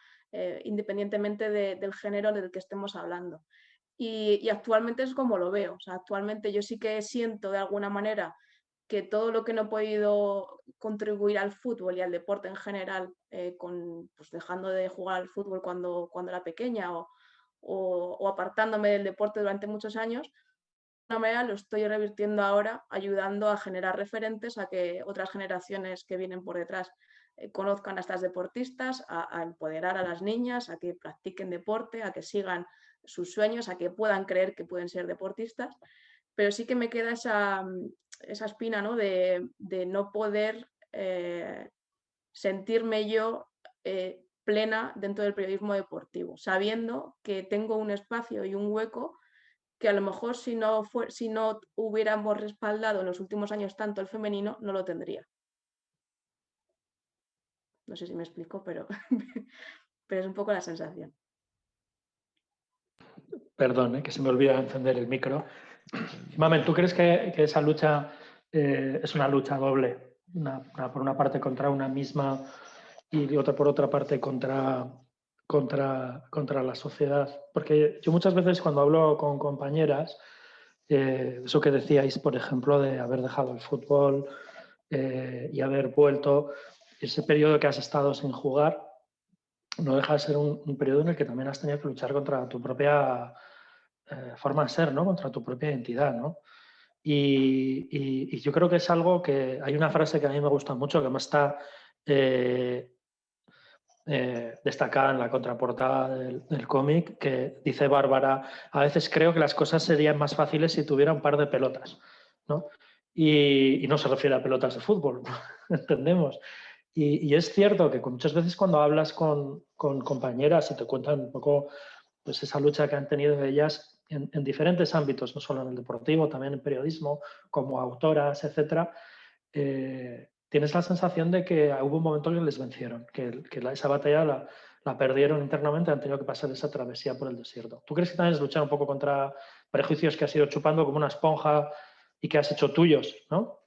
independientemente del género del que estemos hablando. Y actualmente es como lo veo. O sea, actualmente yo sí que siento de alguna manera que todo lo que no he podido contribuir al fútbol y al deporte en general, pues dejando de jugar al fútbol cuando era pequeña o apartándome del deporte durante muchos años, de alguna manera lo estoy revirtiendo ahora, ayudando a generar referentes a que otras generaciones que vienen por detrás conozcan a estas deportistas, a empoderar a las niñas, a que practiquen deporte, a que sigan sus sueños, a que puedan creer que pueden ser deportistas. Pero sí que me queda esa espina, ¿no? de no poder sentirme yo plena dentro del periodismo deportivo, sabiendo que tengo un espacio y un hueco que a lo mejor si no hubiéramos respaldado en los últimos años tanto el femenino, no lo tendría. No sé si me explico, pero es un poco la sensación. Perdón, que se me olvida encender el micro. Mamen, ¿tú crees que esa lucha es una lucha doble? Por una parte contra una misma y otra por otra parte contra la sociedad. Porque yo muchas veces cuando hablo con compañeras, eso que decíais, por ejemplo, de haber dejado el fútbol y haber vuelto, ese periodo que has estado sin jugar, no deja de ser un periodo en el que también has tenido que luchar contra tu propia forma de ser, ¿no? Contra tu propia identidad, ¿no? Y yo creo que es algo que hay una frase que a mí me gusta mucho, que además está destacada en la contraportada del cómic, que dice Bárbara: a veces creo que las cosas serían más fáciles si tuviera un par de pelotas, ¿no? Y no se refiere a pelotas de fútbol, entendemos. Y es cierto que muchas veces cuando hablas con compañeras y te cuentan un poco pues, esa lucha que han tenido ellas, en diferentes ámbitos, no solo en el deportivo, también en periodismo, como autoras, etcétera, tienes la sensación de que hubo un momento en que les vencieron, que esa batalla la perdieron internamente, han tenido que pasar esa travesía por el desierto. ¿Tú crees que también es luchar un poco contra prejuicios que has ido chupando como una esponja y que has hecho tuyos, ¿no?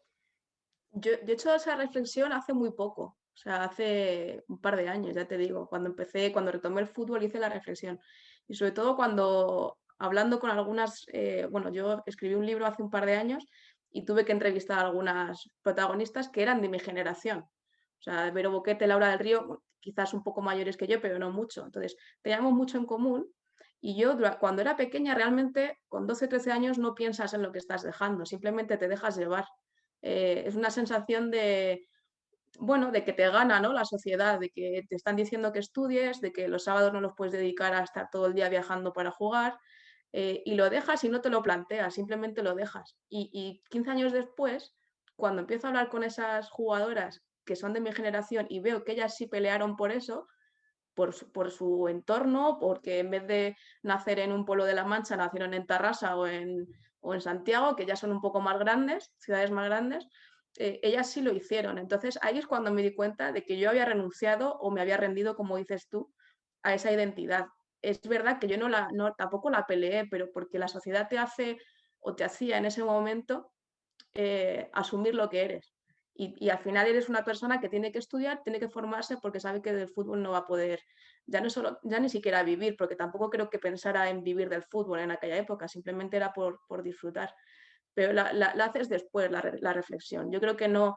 Yo he hecho esa reflexión hace muy poco, o sea, hace un par de años, ya te digo, cuando retomé el fútbol hice la reflexión. Y sobre todo cuando, hablando con algunas, bueno, yo escribí un libro hace un par de años y tuve que entrevistar a algunas protagonistas que eran de mi generación. O sea, Vero Boquete, Laura del Río, quizás un poco mayores que yo, pero no mucho. Entonces, teníamos mucho en común. Y yo, cuando era pequeña, realmente con 12 o 13 años no piensas en lo que estás dejando, simplemente te dejas llevar. Es una sensación de, bueno, de que te gana, ¿no?, la sociedad, de que te están diciendo que estudies, de que los sábados no los puedes dedicar a estar todo el día viajando para jugar, y lo dejas y no te lo planteas, simplemente lo dejas. Y 15 años después, cuando empiezo a hablar con esas jugadoras que son de mi generación y veo que ellas sí pelearon por eso, por su entorno, porque en vez de nacer en un pueblo de La Mancha, nacieron en Tarrasa o en Santiago, que ya son un poco más grandes, ciudades más grandes, ellas sí lo hicieron. Entonces ahí es cuando me di cuenta de que yo había renunciado o me había rendido, como dices tú, a esa identidad. Es verdad que yo tampoco la peleé, pero porque la sociedad te hace o te hacía en ese momento asumir lo que eres. Y al final eres una persona que tiene que estudiar, tiene que formarse porque sabe que del fútbol no va a poder, ya ni siquiera vivir, porque tampoco creo que pensara en vivir del fútbol en aquella época, simplemente era por disfrutar. Pero la haces después, la reflexión. Yo creo que no,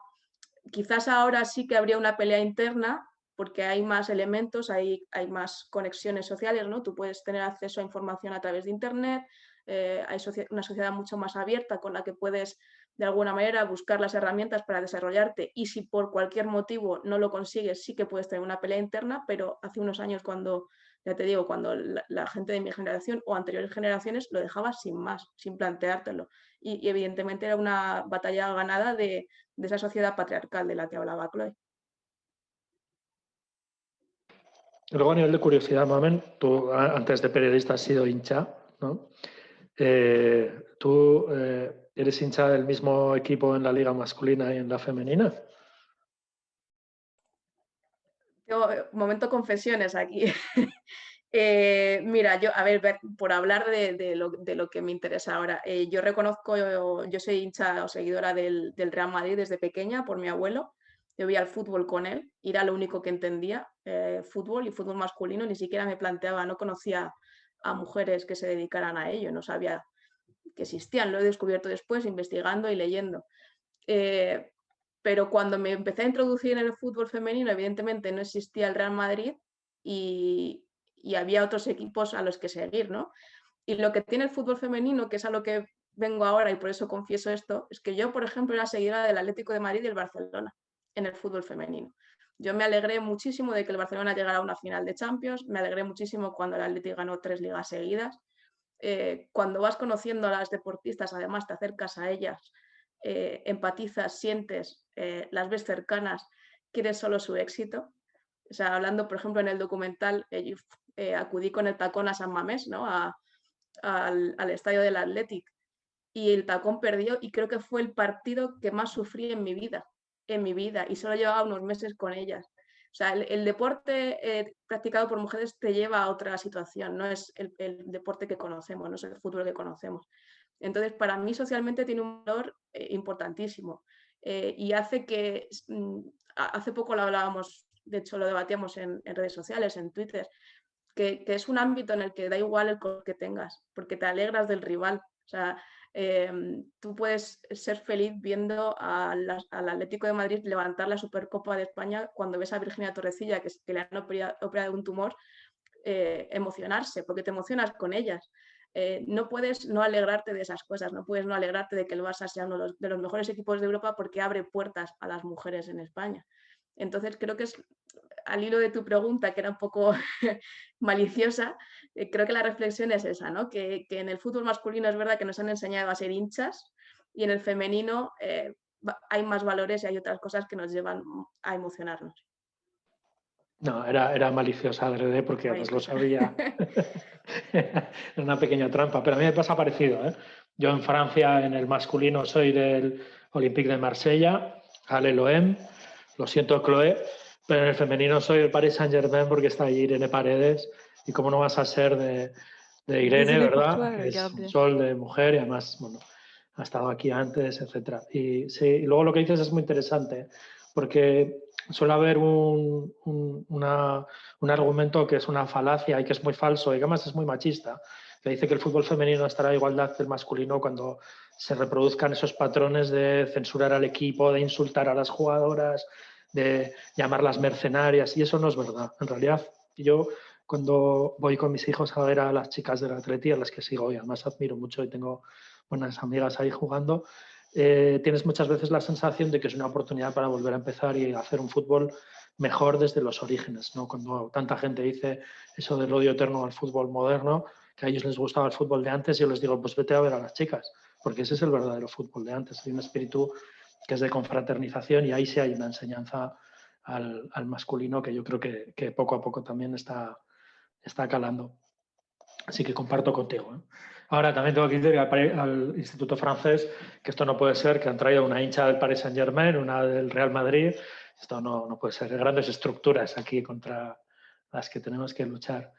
quizás ahora sí que habría una pelea interna porque hay más elementos, hay más conexiones sociales, ¿no? Tú puedes tener acceso a información a través de Internet, hay una sociedad mucho más abierta con la que puedes de alguna manera buscar las herramientas para desarrollarte y si por cualquier motivo no lo consigues, sí que puedes tener una pelea interna, pero hace unos años cuando, ya te digo, cuando la gente de mi generación o anteriores generaciones lo dejaba sin más, sin planteártelo. Y evidentemente era una batalla ganada de esa sociedad patriarcal de la que hablaba Chloe. Luego, a nivel de curiosidad, Mamen, tú antes de periodista has sido hincha, ¿no? ¿Tú eres hincha del mismo equipo en la liga masculina y en la femenina? Momento confesiones aquí. Mira, yo, a ver, por hablar de lo que me interesa ahora, yo reconozco, yo soy hincha o seguidora del Real Madrid desde pequeña por mi abuelo. Yo veía el fútbol con él y era lo único que entendía, fútbol y fútbol masculino, ni siquiera me planteaba, no conocía a mujeres que se dedicaran a ello, no sabía que existían, lo he descubierto después investigando y leyendo. Pero cuando me empecé a introducir en el fútbol femenino, evidentemente no existía el Real Madrid y había otros equipos a los que seguir, ¿no? Y lo que tiene el fútbol femenino, que es a lo que vengo ahora y por eso confieso esto, es que yo, por ejemplo, era seguidora del Atlético de Madrid y del Barcelona en el fútbol femenino. Yo me alegré muchísimo de que el Barcelona llegara a una final de Champions, me alegré muchísimo cuando el Atlético ganó 3 ligas seguidas. Cuando vas conociendo a las deportistas, además te acercas a ellas, empatizas, sientes, las ves cercanas, quieres solo su éxito. O sea, hablando, por ejemplo, en el documental, acudí con el tacón a San Mamés, ¿no? Al estadio del Athletic, y el tacón perdió y creo que fue el partido que más sufrí en mi vida, y solo llevaba unos meses con ellas. O sea, el deporte practicado por mujeres te lleva a otra situación, no es el deporte que conocemos, no es el fútbol que conocemos. Entonces, para mí socialmente tiene un valor importantísimo y hace que, hace poco lo hablábamos, de hecho lo debatíamos en redes sociales, en Twitter, que es un ámbito en el que da igual el color que tengas, porque te alegras del rival. O sea, tú puedes ser feliz viendo al Atlético de Madrid levantar la Supercopa de España cuando ves a Virginia Torrecilla, que le han operado un tumor, emocionarse, porque te emocionas con ellas. No puedes no alegrarte de esas cosas, no puedes no alegrarte de que el Barça sea uno de los mejores equipos de Europa porque abre puertas a las mujeres en España. Entonces creo que es, al hilo de tu pregunta, que era un poco maliciosa, creo que la reflexión es esa, ¿no? Que en el fútbol masculino es verdad que nos han enseñado a ser hinchas y en el femenino hay más valores y hay otras cosas que nos llevan a emocionarnos. No, era maliciosa adrede porque además lo Maliciosa. sabía. Era una pequeña trampa, pero a mí me pasa parecido, ¿eh? Yo en Francia, en el masculino, soy del Olympique de Marsella, Ale Loem, lo siento, Chloé, pero en el femenino soy del Paris Saint-Germain porque está ahí Irene Paredes. Y cómo no vas a ser de Irene, Désolé pour ¿verdad? toi, Que es un Gabriel. sol de mujer y además, bueno, ha estado aquí antes, etcétera. Y, sí, y luego lo que dices es muy interesante, porque suele haber un argumento que es una falacia y que es muy falso y que además es muy machista, que dice que el fútbol femenino estará a igualdad del masculino cuando se reproduzcan esos patrones de censurar al equipo, de insultar a las jugadoras, de llamarlas mercenarias, y eso no es verdad. En realidad, yo cuando voy con mis hijos a ver a las chicas del Atleti, a las que sigo y además admiro mucho y tengo buenas amigas ahí jugando, tienes muchas veces la sensación de que es una oportunidad para volver a empezar y hacer un fútbol mejor desde los orígenes, ¿no? Cuando tanta gente dice eso del odio eterno al fútbol moderno, que a ellos les gustaba el fútbol de antes, yo les digo, pues vete a ver a las chicas, porque ese es el verdadero fútbol de antes. Hay un espíritu que es de confraternización y ahí sí hay una enseñanza al masculino que yo creo que poco a poco también está calando. Así que comparto contigo, ¿eh? Ahora también tengo que decir al Instituto Francés que esto no puede ser, que han traído una hincha del Paris Saint-Germain, una del Real Madrid. Esto no puede ser. Hay grandes estructuras aquí contra las que tenemos que luchar.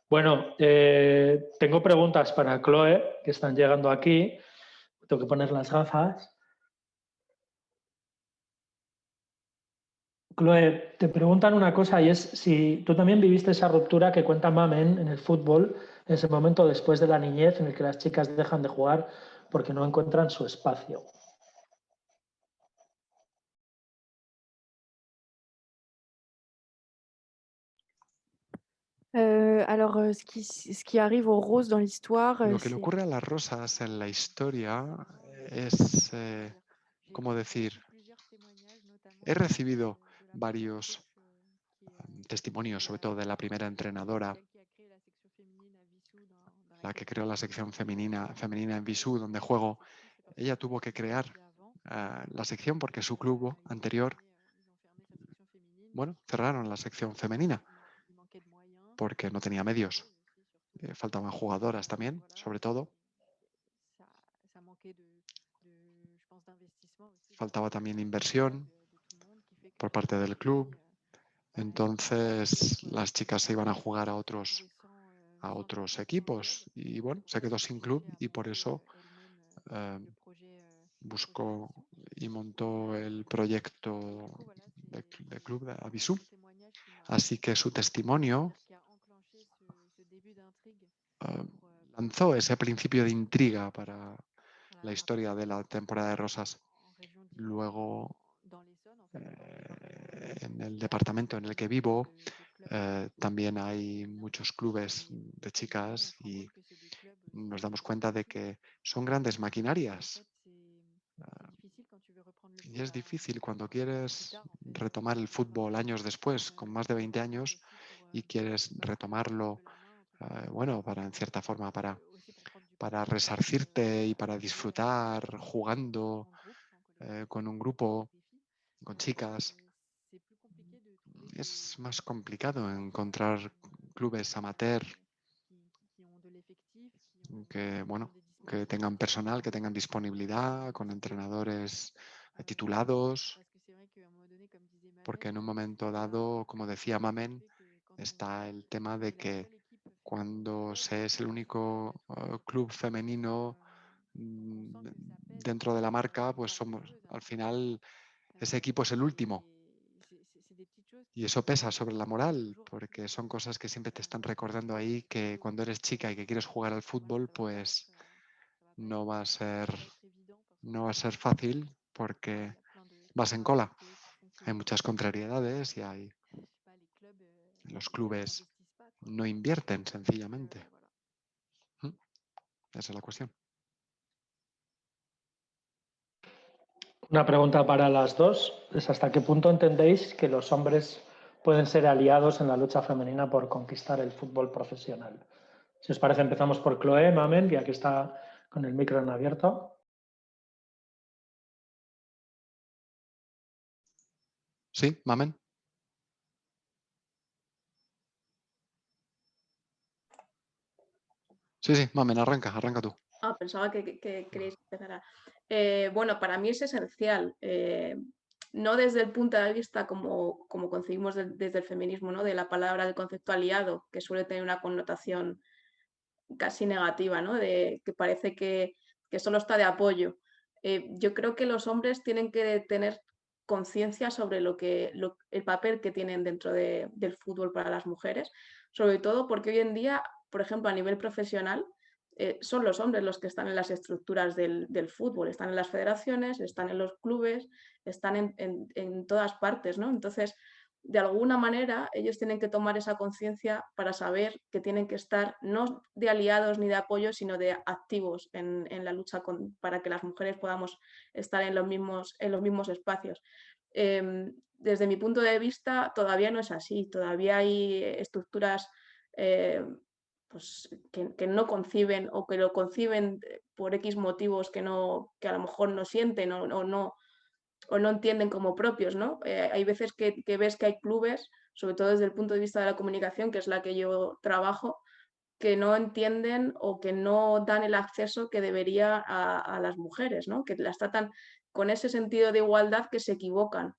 Bueno, tengo preguntas para Chloe que están llegando aquí. Tengo que poner las gafas. Chloe, te preguntan una cosa y es si tú también viviste esa ruptura que cuenta Mamen en el fútbol, en ese momento después de la niñez en el que las chicas dejan de jugar porque no encuentran su espacio. Alors, ce qui arrive aux roses dans l'histoire, Lo que le c'est... ocurre a las rosas en la historia es, ¿cómo decir? He recibido varios testimonios, sobre todo de la primera entrenadora, la que creó la sección femenina en Visú, donde juego. Ella tuvo que crear la sección porque su club anterior, bueno, cerraron la sección femenina porque no tenía medios. Faltaban jugadoras también, sobre todo. Faltaba también inversión por parte del club. Entonces las chicas se iban a jugar a otros equipos y bueno, se quedó sin club y por eso buscó y montó el proyecto de club de Avisú. Así que su testimonio lanzó ese principio de intriga para la historia de la temporada de Rosas. Luego, en el departamento en el que vivo, también hay muchos clubes de chicas y nos damos cuenta de que son grandes maquinarias. Y es difícil cuando quieres retomar el fútbol años después, con más de 20 años, y quieres retomarlo, bueno, en cierta forma, para resarcirte y para disfrutar jugando con un grupo, con chicas. Es más complicado encontrar clubes amateur que tengan personal, que tengan disponibilidad, con entrenadores titulados, porque en un momento dado, como decía Mamen, está el tema de que cuando se es el único club femenino dentro de la marca, pues somos, al final, ese equipo es el último. Y eso pesa sobre la moral, porque son cosas que siempre te están recordando ahí que cuando eres chica y que quieres jugar al fútbol, pues no va a ser fácil porque vas en cola. Hay muchas contrariedades y los clubes no invierten sencillamente. Esa es la cuestión. Una pregunta para las dos es ¿hasta qué punto entendéis que los hombres pueden ser aliados en la lucha femenina por conquistar el fútbol profesional? Si os parece, empezamos por Chloé, Mamen, ya que está con el micro en abierto. Sí, Mamen. Sí, sí, Mamen, arranca tú. Ah, pensaba que queréis empezar a... Bueno, para mí es esencial, no desde el punto de vista como concebimos desde el feminismo, ¿no? De la palabra del concepto aliado, que suele tener una connotación casi negativa, ¿no? De que parece que solo está de apoyo. Yo creo que los hombres tienen que tener conciencia sobre el papel que tienen dentro del fútbol para las mujeres, sobre todo porque hoy en día, por ejemplo, a nivel profesional, son los hombres los que están en las estructuras del fútbol, están en las federaciones, están en los clubes, están en todas partes, ¿no? Entonces, de alguna manera ellos tienen que tomar esa conciencia para saber que tienen que estar no de aliados ni de apoyo, sino de activos en la lucha para que las mujeres podamos estar en los mismos espacios. Desde mi punto de vista, todavía no es así, todavía hay estructuras pues, que no conciben o que lo conciben por X motivos que a lo mejor no sienten o no entienden como propios, ¿no? Hay veces que ves que hay clubes, sobre todo desde el punto de vista de la comunicación, que es la que yo trabajo, que no entienden o que no dan el acceso que debería a las mujeres, ¿no? Que las tratan con ese sentido de igualdad que se equivocan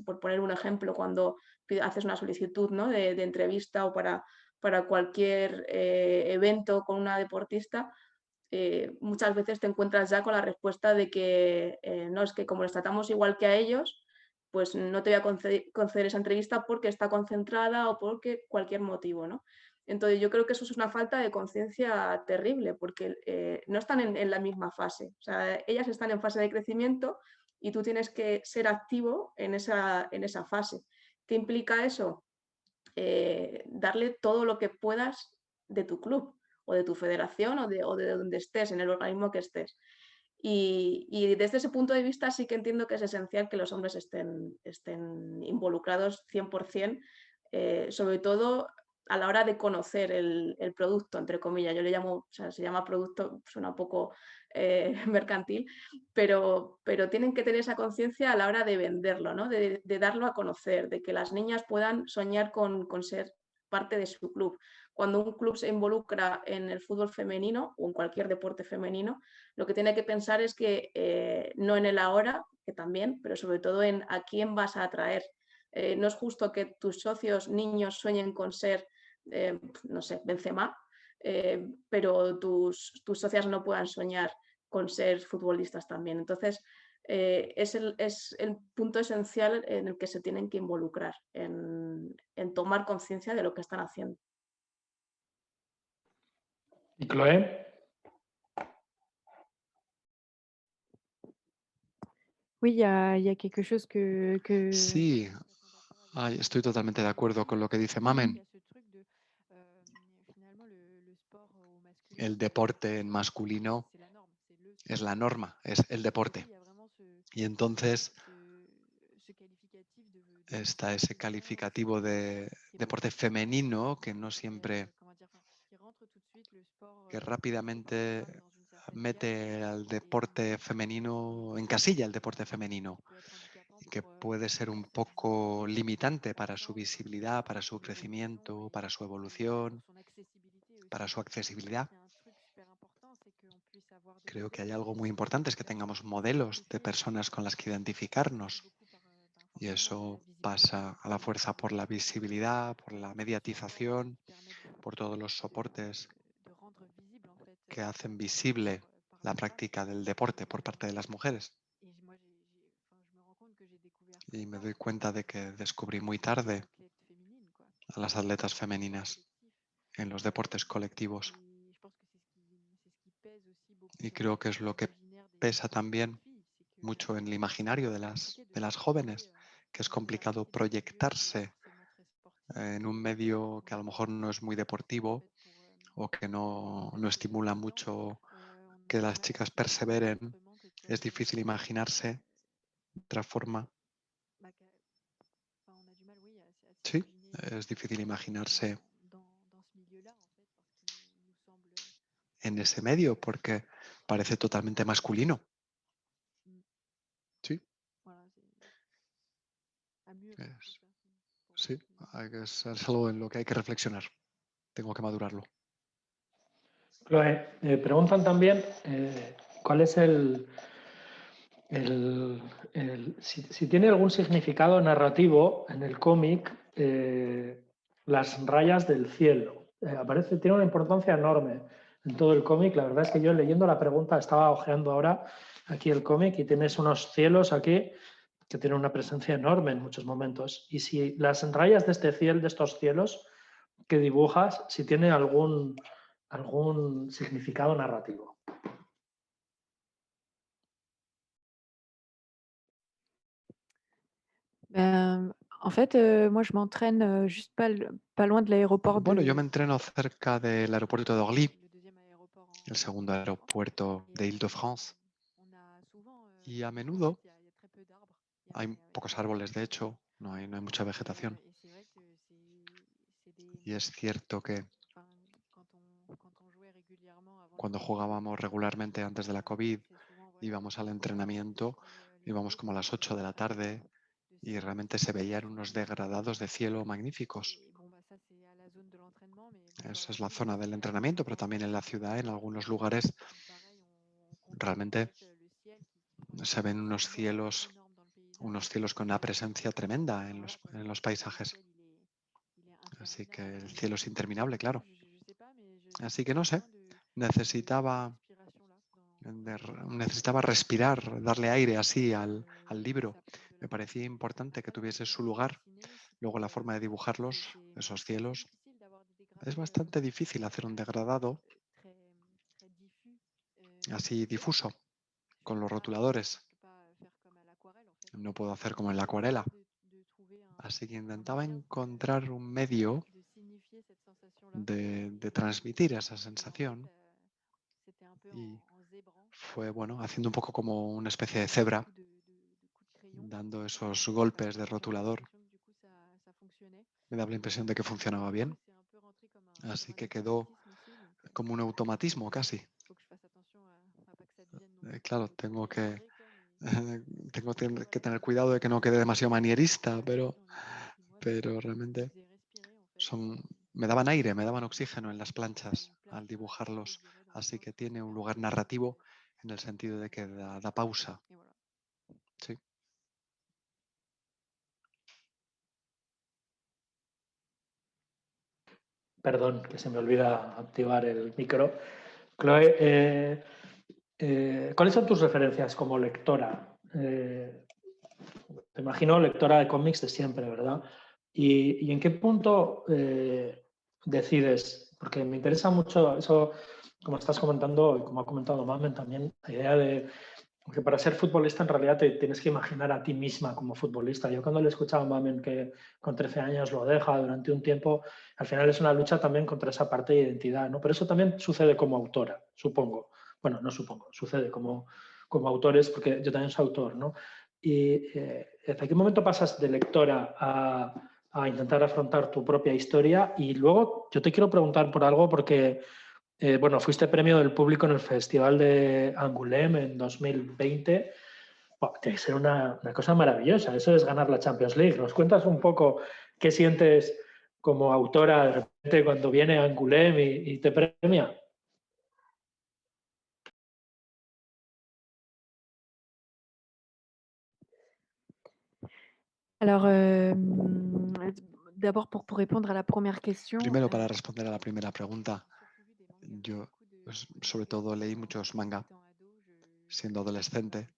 por poner un ejemplo, cuando haces una solicitud, ¿no? de entrevista o para cualquier evento con una deportista, muchas veces te encuentras ya con la respuesta de que no, es que como les tratamos igual que a ellos, pues no te voy a conceder esa entrevista porque está concentrada o porque cualquier motivo, ¿no? Entonces yo creo que eso es una falta de conciencia terrible porque no están en la misma fase. O sea, ellas están en fase de crecimiento y tú tienes que ser activo en esa fase. ¿Qué implica eso? Darle todo lo que puedas de tu club o de tu federación o de donde estés, en el organismo que estés. Y desde ese punto de vista sí que entiendo que es esencial que los hombres estén involucrados 100%, sobre todo a la hora de conocer el producto, entre comillas. Yo le llamo, o sea, se llama producto, suena un poco mercantil, pero tienen que tener esa conciencia a la hora de venderlo, ¿no? De darlo a conocer, de que las niñas puedan soñar con ser parte de su club. Cuando un club se involucra en el fútbol femenino o en cualquier deporte femenino, lo que tiene que pensar es que no en el ahora, que también, pero sobre todo en a quién vas a atraer. No es justo que tus socios niños sueñen con ser, no sé, Benzema, pero tus socias no puedan soñar con ser futbolistas también. Entonces, es el punto esencial en el que se tienen que involucrar, en tomar conciencia de lo que están haciendo. ¿Y Chloé? Oui, il y a quelque chose que... Sí, estoy totalmente de acuerdo con lo que dice Mamen. El deporte en masculino es la norma, es el deporte. Y entonces está ese calificativo de deporte femenino que no siempre, que rápidamente mete al deporte femenino, encasilla el deporte femenino, y que puede ser un poco limitante para su visibilidad, para su crecimiento, para su evolución, para su accesibilidad. Creo que hay algo muy importante, es que tengamos modelos de personas con las que identificarnos. Y eso pasa a la fuerza por la visibilidad, por la mediatización, por todos los soportes que hacen visible la práctica del deporte por parte de las mujeres. Y me doy cuenta de que descubrí muy tarde a las atletas femeninas en los deportes colectivos. Y creo que es lo que pesa también mucho en el imaginario de las jóvenes, que es complicado proyectarse en un medio que a lo mejor no es muy deportivo o que no estimula mucho que las chicas perseveren. Es difícil imaginarse de otra forma. Sí, es difícil imaginarse en ese medio porque parece totalmente masculino. Sí, sí, es algo en lo que hay que reflexionar. Tengo que madurarlo. Chloe, preguntan también cuál es si tiene algún significado narrativo en el cómic las rayas del cielo. Tiene una importancia enorme en todo el cómic. La verdad es que yo leyendo la pregunta estaba hojeando ahora aquí el cómic y tienes unos cielos aquí que tienen una presencia enorme en muchos momentos. Y si las rayas de este cielo, de estos cielos que dibujas, si tiene algún significado narrativo. En fait, moi, je m'entraîne juste pas loin de l'aéroport Bueno, yo me de entreno cerca del aeropuerto de Orly, le deuxième aéroport el segundo aeropuerto de Île-de-France, on a souvent y a en menudo fait, il y a très peu d'arbres. hay pocos árboles, de hecho, no hay mucha vegetación. Et c'est vrai que c'est des Y es cierto que enfin, quand on jouait régulièrement avant le cuando Covid, jugábamos regularmente antes de la COVID, c'est souvent voilà, íbamos al entrenamiento, íbamos como a las 8 de la tarde y realmente se veían unos degradados de cielo magníficos. Et bon, bah, ça, c'est à la zone de l'entraînement, mais bon, dans Esa la es la ville, zona del entrenamiento, pero también en la ciudad, en algunos lugares, pareil, on contemple en realmente fait le ciel qui se ven unos cielos énorme dans le paysage. con una presencia tremenda en los paisajes. Le ciel, il est Así que interminable. el cielo es interminable, Du coup, claro. je sais pas, mais Así que j'ai no sé, besoin de necesitaba, respiration là. necesitaba respirar, darle aire así al libro. Ça apporte de Me la parecía importante que Après, tuviese moi, su quand j'ai lugar. dessiné, Luego la c'était forma de dibujarlos, esos c'est assez cielos, difficile d'avoir des es dégradés bastante difícil hacer un degradado très, très diffus. así difuso con los Je rotuladores. peux pas faire comme à l'aquarelle en fait. No puedo hacer como en la acuarela. De trouver Así que un intentaba moyen encontrar un medio de signifier cette sensation-là. de transmitir esa Et en fait, sensación c'était un peu y en zébrant, fue, bueno, haciendo un poco como una especie de cebra, coups de crayon. dando esos golpes de rotulador. L'impression que du coup ça fonctionnait. Me daba la impresión de que funcionaba Du coup, bien, c'est un peu rentré comme así comme un que quedó automatisme aussi. Donc, como un automatismo casi. faut que je fasse attention à pas que ça devienne non plus Claro, trop maniéré, quoi. tengo que tener Voilà, cuidado de que no quede demasiado manierista, dans les dessins. Et puis moi, pero ça me realmente faisait respirer en fait. son, me daban aire, me daban oxígeno en las planchas Une al place assez dibujarlos, désirée dans así le que corps. tiene un lugar narrativo en el sentido de que da pausa. Et voilà. Sí. Perdón, que se me olvida activar el micro. Chloe, ¿cuáles son tus referencias como lectora? Te imagino lectora de cómics de siempre, ¿verdad? ¿Y en qué punto decides? Porque me interesa mucho eso, como estás comentando y como ha comentado Mamen también, la idea de que para ser futbolista en realidad te tienes que imaginar a ti misma como futbolista. Yo cuando le escuchaba a Mamen que con 13 años lo deja durante un tiempo, al final es una lucha también contra esa parte de identidad, ¿no? Pero eso también sucede como autora, supongo. Bueno, no supongo, sucede como autores, porque yo también soy autor, ¿no? Y ¿hasta qué momento pasas de lectora a intentar afrontar tu propia historia? Y luego yo te quiero preguntar por algo porque bueno, fuiste premio del público en el Festival de Angoulême en 2020. Buah, tiene que ser una cosa maravillosa. Eso es ganar la Champions League. ¿Nos cuentas un poco qué sientes como autora de repente cuando viene Angoulême y te premia? Alors, d'abord pour répondre à la première question. Primero, para responder a la primera pregunta, yo sobre todo leí muchos manga siendo adolescente.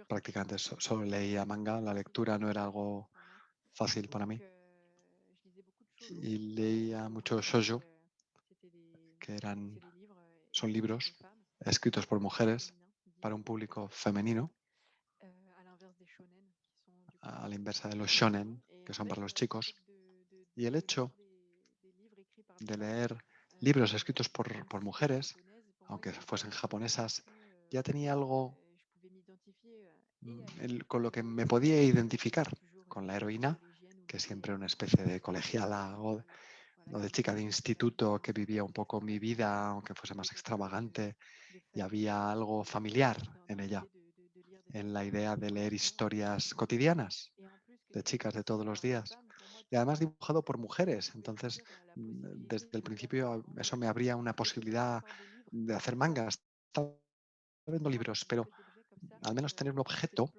Prácticamente solo leía manga, la lectura no era algo fácil para mí. Y leía mucho shoujo, que son libros escritos por mujeres para un público femenino, a la inversa de los shonen, que son para los chicos. Y el hecho de leer libros escritos por mujeres, aunque fuesen japonesas, ya tenía algo con lo que me podía identificar, con la heroína, que siempre una especie de colegiala o de chica de instituto que vivía un poco mi vida, aunque fuese más extravagante, y había algo familiar en ella, en la idea de leer historias cotidianas de chicas de todos los días. y además dibujado por mujeres. Entonces, desde el principio eso me abría una posibilidad de hacer mangas. Estaba viendo libros, pero al menos tener un objeto,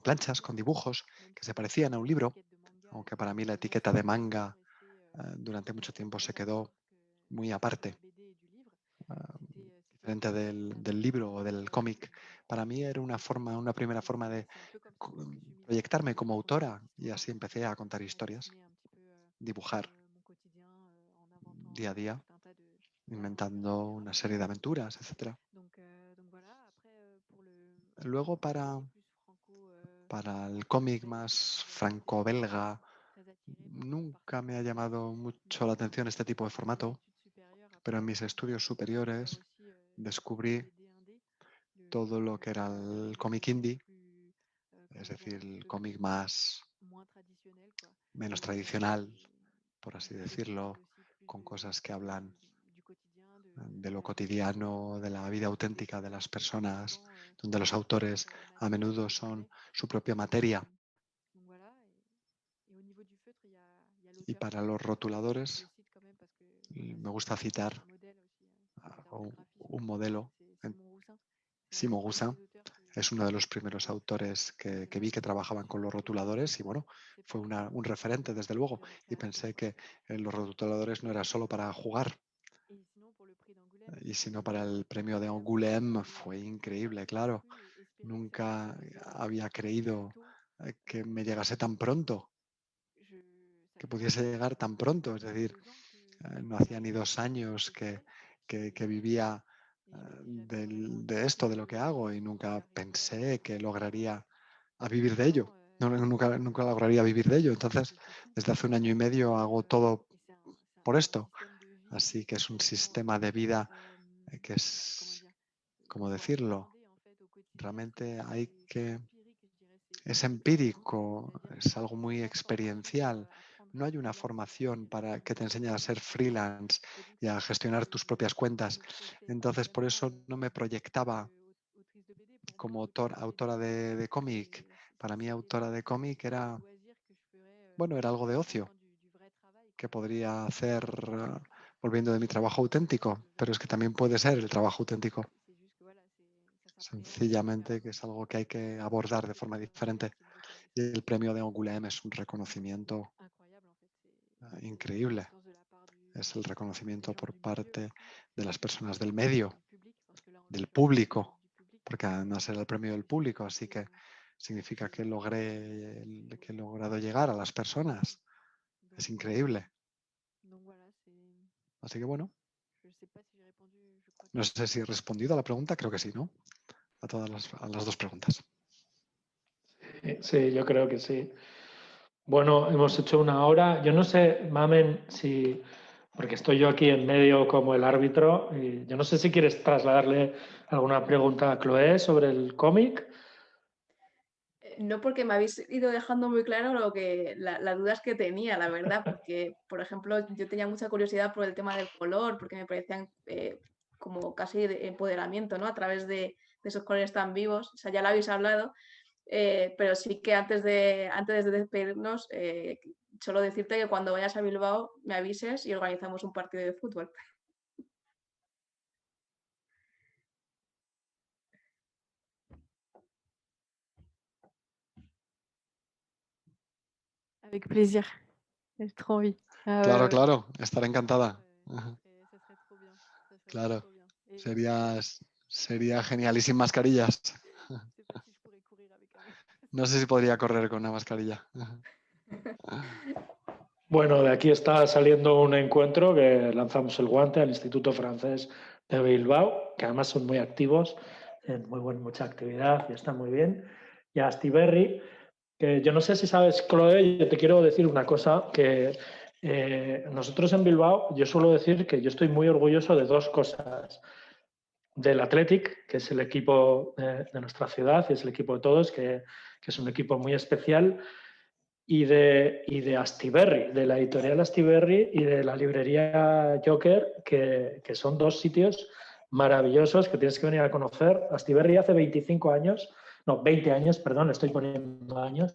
planchas con dibujos que se parecían a un libro, aunque para mí la etiqueta de manga durante mucho tiempo se quedó muy aparte, diferente del libro o del cómic. Para mí era una primera forma de proyectarme como autora y así empecé a contar historias, dibujar día a día, inventando una serie de aventuras, etc. Luego para el cómic más franco-belga nunca me ha llamado mucho la atención este tipo de formato, pero en mis estudios superiores descubrí todo lo que era el cómic indie, es decir, el cómic menos tradicional, por así decirlo, con cosas que hablan de lo cotidiano, de la vida auténtica de las personas, donde los autores a menudo son su propia materia. Y para los rotuladores me gusta citar a un modelo, Simon Roussin. Es uno de los primeros autores que vi que trabajaban con los rotuladores y bueno, fue un referente desde luego. Y pensé que los rotuladores no era solo para jugar, y sino para el premio de Angoulême fue increíble, claro. Nunca había creído que me llegase tan pronto, que pudiese llegar tan pronto. Es decir, no hacía ni 2 años que vivía de esto, de lo que hago, y nunca pensé que lograría a vivir de ello. Nunca lograría vivir de ello. Entonces, desde hace 1 año y medio hago todo por esto. Así que es un sistema de vida que es, ¿cómo decirlo? Realmente es empírico, es algo muy experiencial. No hay una formación para que te enseñe a ser freelance y a gestionar tus propias cuentas. Entonces, por eso no me proyectaba como autora de cómic. Para mí, autora de cómic era algo de ocio que podría hacer volviendo de mi trabajo auténtico, pero es que también puede ser el trabajo auténtico. Sencillamente que es algo que hay que abordar de forma diferente. Y el premio de Angoulême es un reconocimiento increíble. Es el reconocimiento por parte de las personas del medio, del público, porque además era el premio del público, así que significa que he logrado llegar a las personas. Es increíble. Así que bueno, no sé si he respondido a la pregunta, creo que sí, ¿no? A las 2 preguntas. Sí, yo creo que sí. Bueno, hemos hecho 1 hora. Yo no sé, Mamen, porque estoy yo aquí en medio como el árbitro, y yo no sé si quieres trasladarle alguna pregunta a Chloé sobre el cómic. No, porque me habéis ido dejando muy claro las dudas que tenía, la verdad, porque, por ejemplo, yo tenía mucha curiosidad por el tema del color, porque me parecían como casi de empoderamiento, ¿no? A través de esos colores tan vivos, o sea, ya lo habéis hablado, pero sí que antes de despedirnos, solo decirte que cuando vayas a Bilbao me avises y organizamos un partido de fútbol. Avec plaisir. J'ai trop envie. Ah Claro, ouais. claro, estaré encantada. Ça serait trop bien. Claro, trop bien. Et sería genial y sin mascarillas. je sais pas si je pourrais courir avec un No sé si podría correr con una mascarilla. Bueno, de aquí está saliendo un encuentro que lanzamos el guante al Instituto Francés de Bilbao, que además son muy activos, tienen mucha actividad y están muy bien. Y a Astiberri, que yo no sé si sabes, Chloe, yo te quiero decir una cosa, que nosotros en Bilbao, yo suelo decir que yo estoy muy orgulloso de 2 cosas. Del Athletic, que es el equipo de nuestra ciudad y es el equipo de todos, que es un equipo muy especial, y de Astiberri, de la editorial Astiberri y de la librería Joker, que son 2 sitios maravillosos que tienes que venir a conocer. Astiberri hace 20 años, perdón, estoy poniendo años,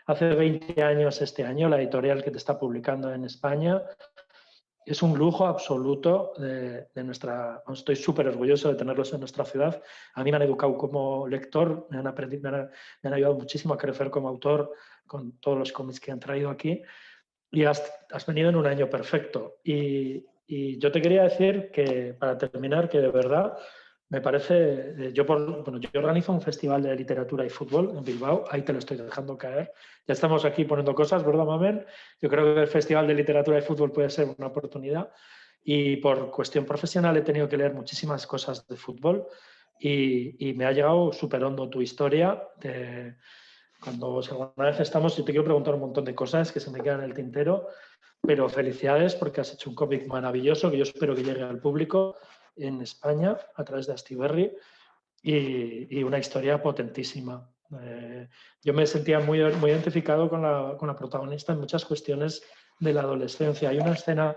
hace 20 años este año, la editorial que te está publicando en España. Es un lujo absoluto de nuestra... Estoy súper orgulloso de tenerlos en nuestra ciudad. A mí me han educado como lector, me han ayudado muchísimo a crecer como autor con todos los cómics que han traído aquí. Y has venido en un año perfecto. Y yo te quería decir que, para terminar, que de verdad me parece... Yo organizo un festival de literatura y fútbol en Bilbao, ahí te lo estoy dejando caer. Ya estamos aquí poniendo cosas, ¿verdad, Mamen? Yo creo que el festival de literatura y fútbol puede ser una oportunidad. Y por cuestión profesional he tenido que leer muchísimas cosas de fútbol y me ha llegado súper hondo tu historia de... Cuando alguna vez estamos, yo te quiero preguntar un montón de cosas que se me quedan en el tintero, pero felicidades porque has hecho un cómic maravilloso que yo espero que llegue al público en España a través de Astiberri y una historia potentísima. Yo me sentía muy identificado con la protagonista en muchas cuestiones de la adolescencia. Hay una escena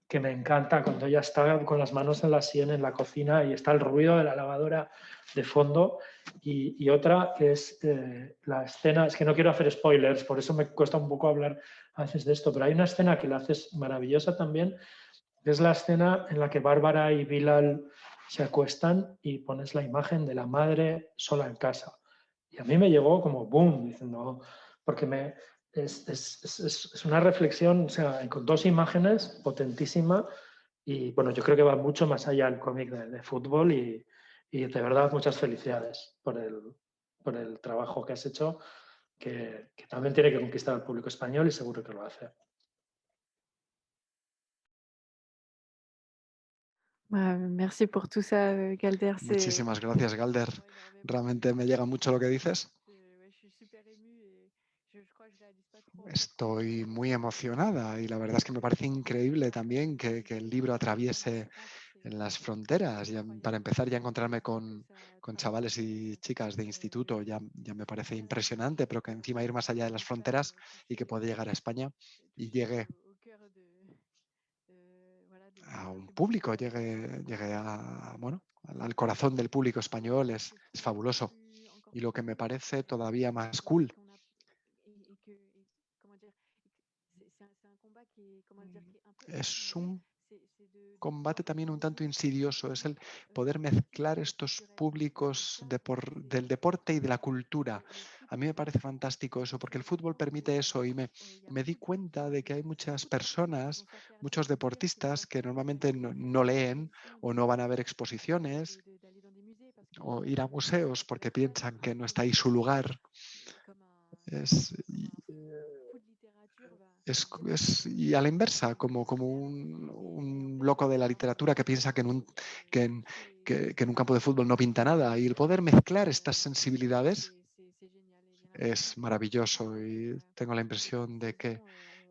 que me encanta cuando ella está con las manos en la sien en la cocina y está el ruido de la lavadora de fondo y otra que es la escena, es que no quiero hacer spoilers, por eso me cuesta un poco hablar a veces de esto, pero hay una escena que la haces maravillosa también, que es la escena en la que Bárbara y Bilal se acuestan y pones la imagen de la madre sola en casa. Y a mí me llegó como boom, diciendo, porque es una reflexión, o sea, con dos imágenes potentísima y bueno, yo creo que va mucho más allá del cómic de fútbol y de verdad muchas felicidades por el trabajo que has hecho, que también tiene que conquistar al público español y seguro que lo hace. Merci por tout ça, Galder. Muchísimas gracias, Galder. Realmente me llega mucho lo que dices. Estoy muy emocionada y la verdad es que me parece increíble también que el libro atraviese en las fronteras. Ya, para empezar, ya encontrarme con chavales y chicas de instituto ya me parece impresionante, pero que encima ir más allá de las fronteras y que pueda llegar a España y llegue a un público, llegue al corazón del público español es fabuloso. Y lo que me parece todavía más cool es un combate también un tanto insidioso, es el poder mezclar estos públicos del deporte y de la cultura. A mí me parece fantástico eso, porque el fútbol permite eso y me di cuenta de que hay muchas personas, muchos deportistas que normalmente no leen o no van a ver exposiciones o ir a museos porque piensan que no está ahí su lugar. Y a la inversa, como un loco de la literatura que piensa que en un campo de fútbol no pinta nada. Y el poder mezclar estas sensibilidades es maravilloso y tengo la impresión de que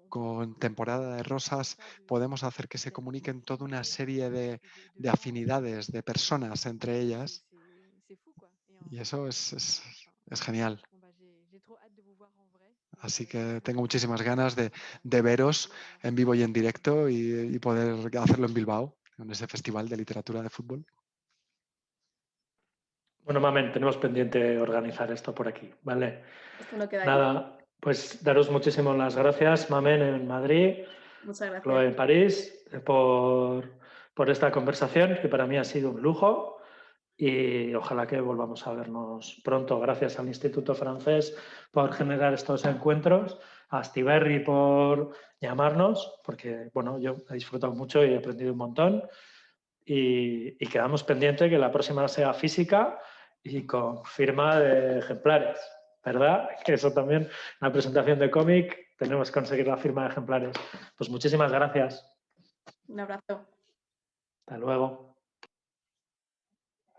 con Temporada de Rosas podemos hacer que se comuniquen toda una serie de afinidades de personas entre ellas y eso es genial. Así que tengo muchísimas ganas de veros en vivo y en directo y poder hacerlo en Bilbao, en ese festival de literatura de fútbol. Bueno, Mamen, tenemos pendiente organizar esto por aquí, ¿vale? Esto no queda Nada, pues daros muchísimas las gracias, Mamen, en Madrid, Muchas gracias. Chloe en París, por esta conversación, que para mí ha sido un lujo. Y ojalá que volvamos a vernos pronto. Gracias al Instituto Francés por generar estos encuentros, a Astiberri por llamarnos, porque bueno, yo he disfrutado mucho y he aprendido un montón. Y quedamos pendientes que la próxima sea física y con firma de ejemplares, ¿verdad? Que eso también, en la presentación de cómic, tenemos que conseguir la firma de ejemplares. Pues muchísimas gracias. Un abrazo. Hasta luego.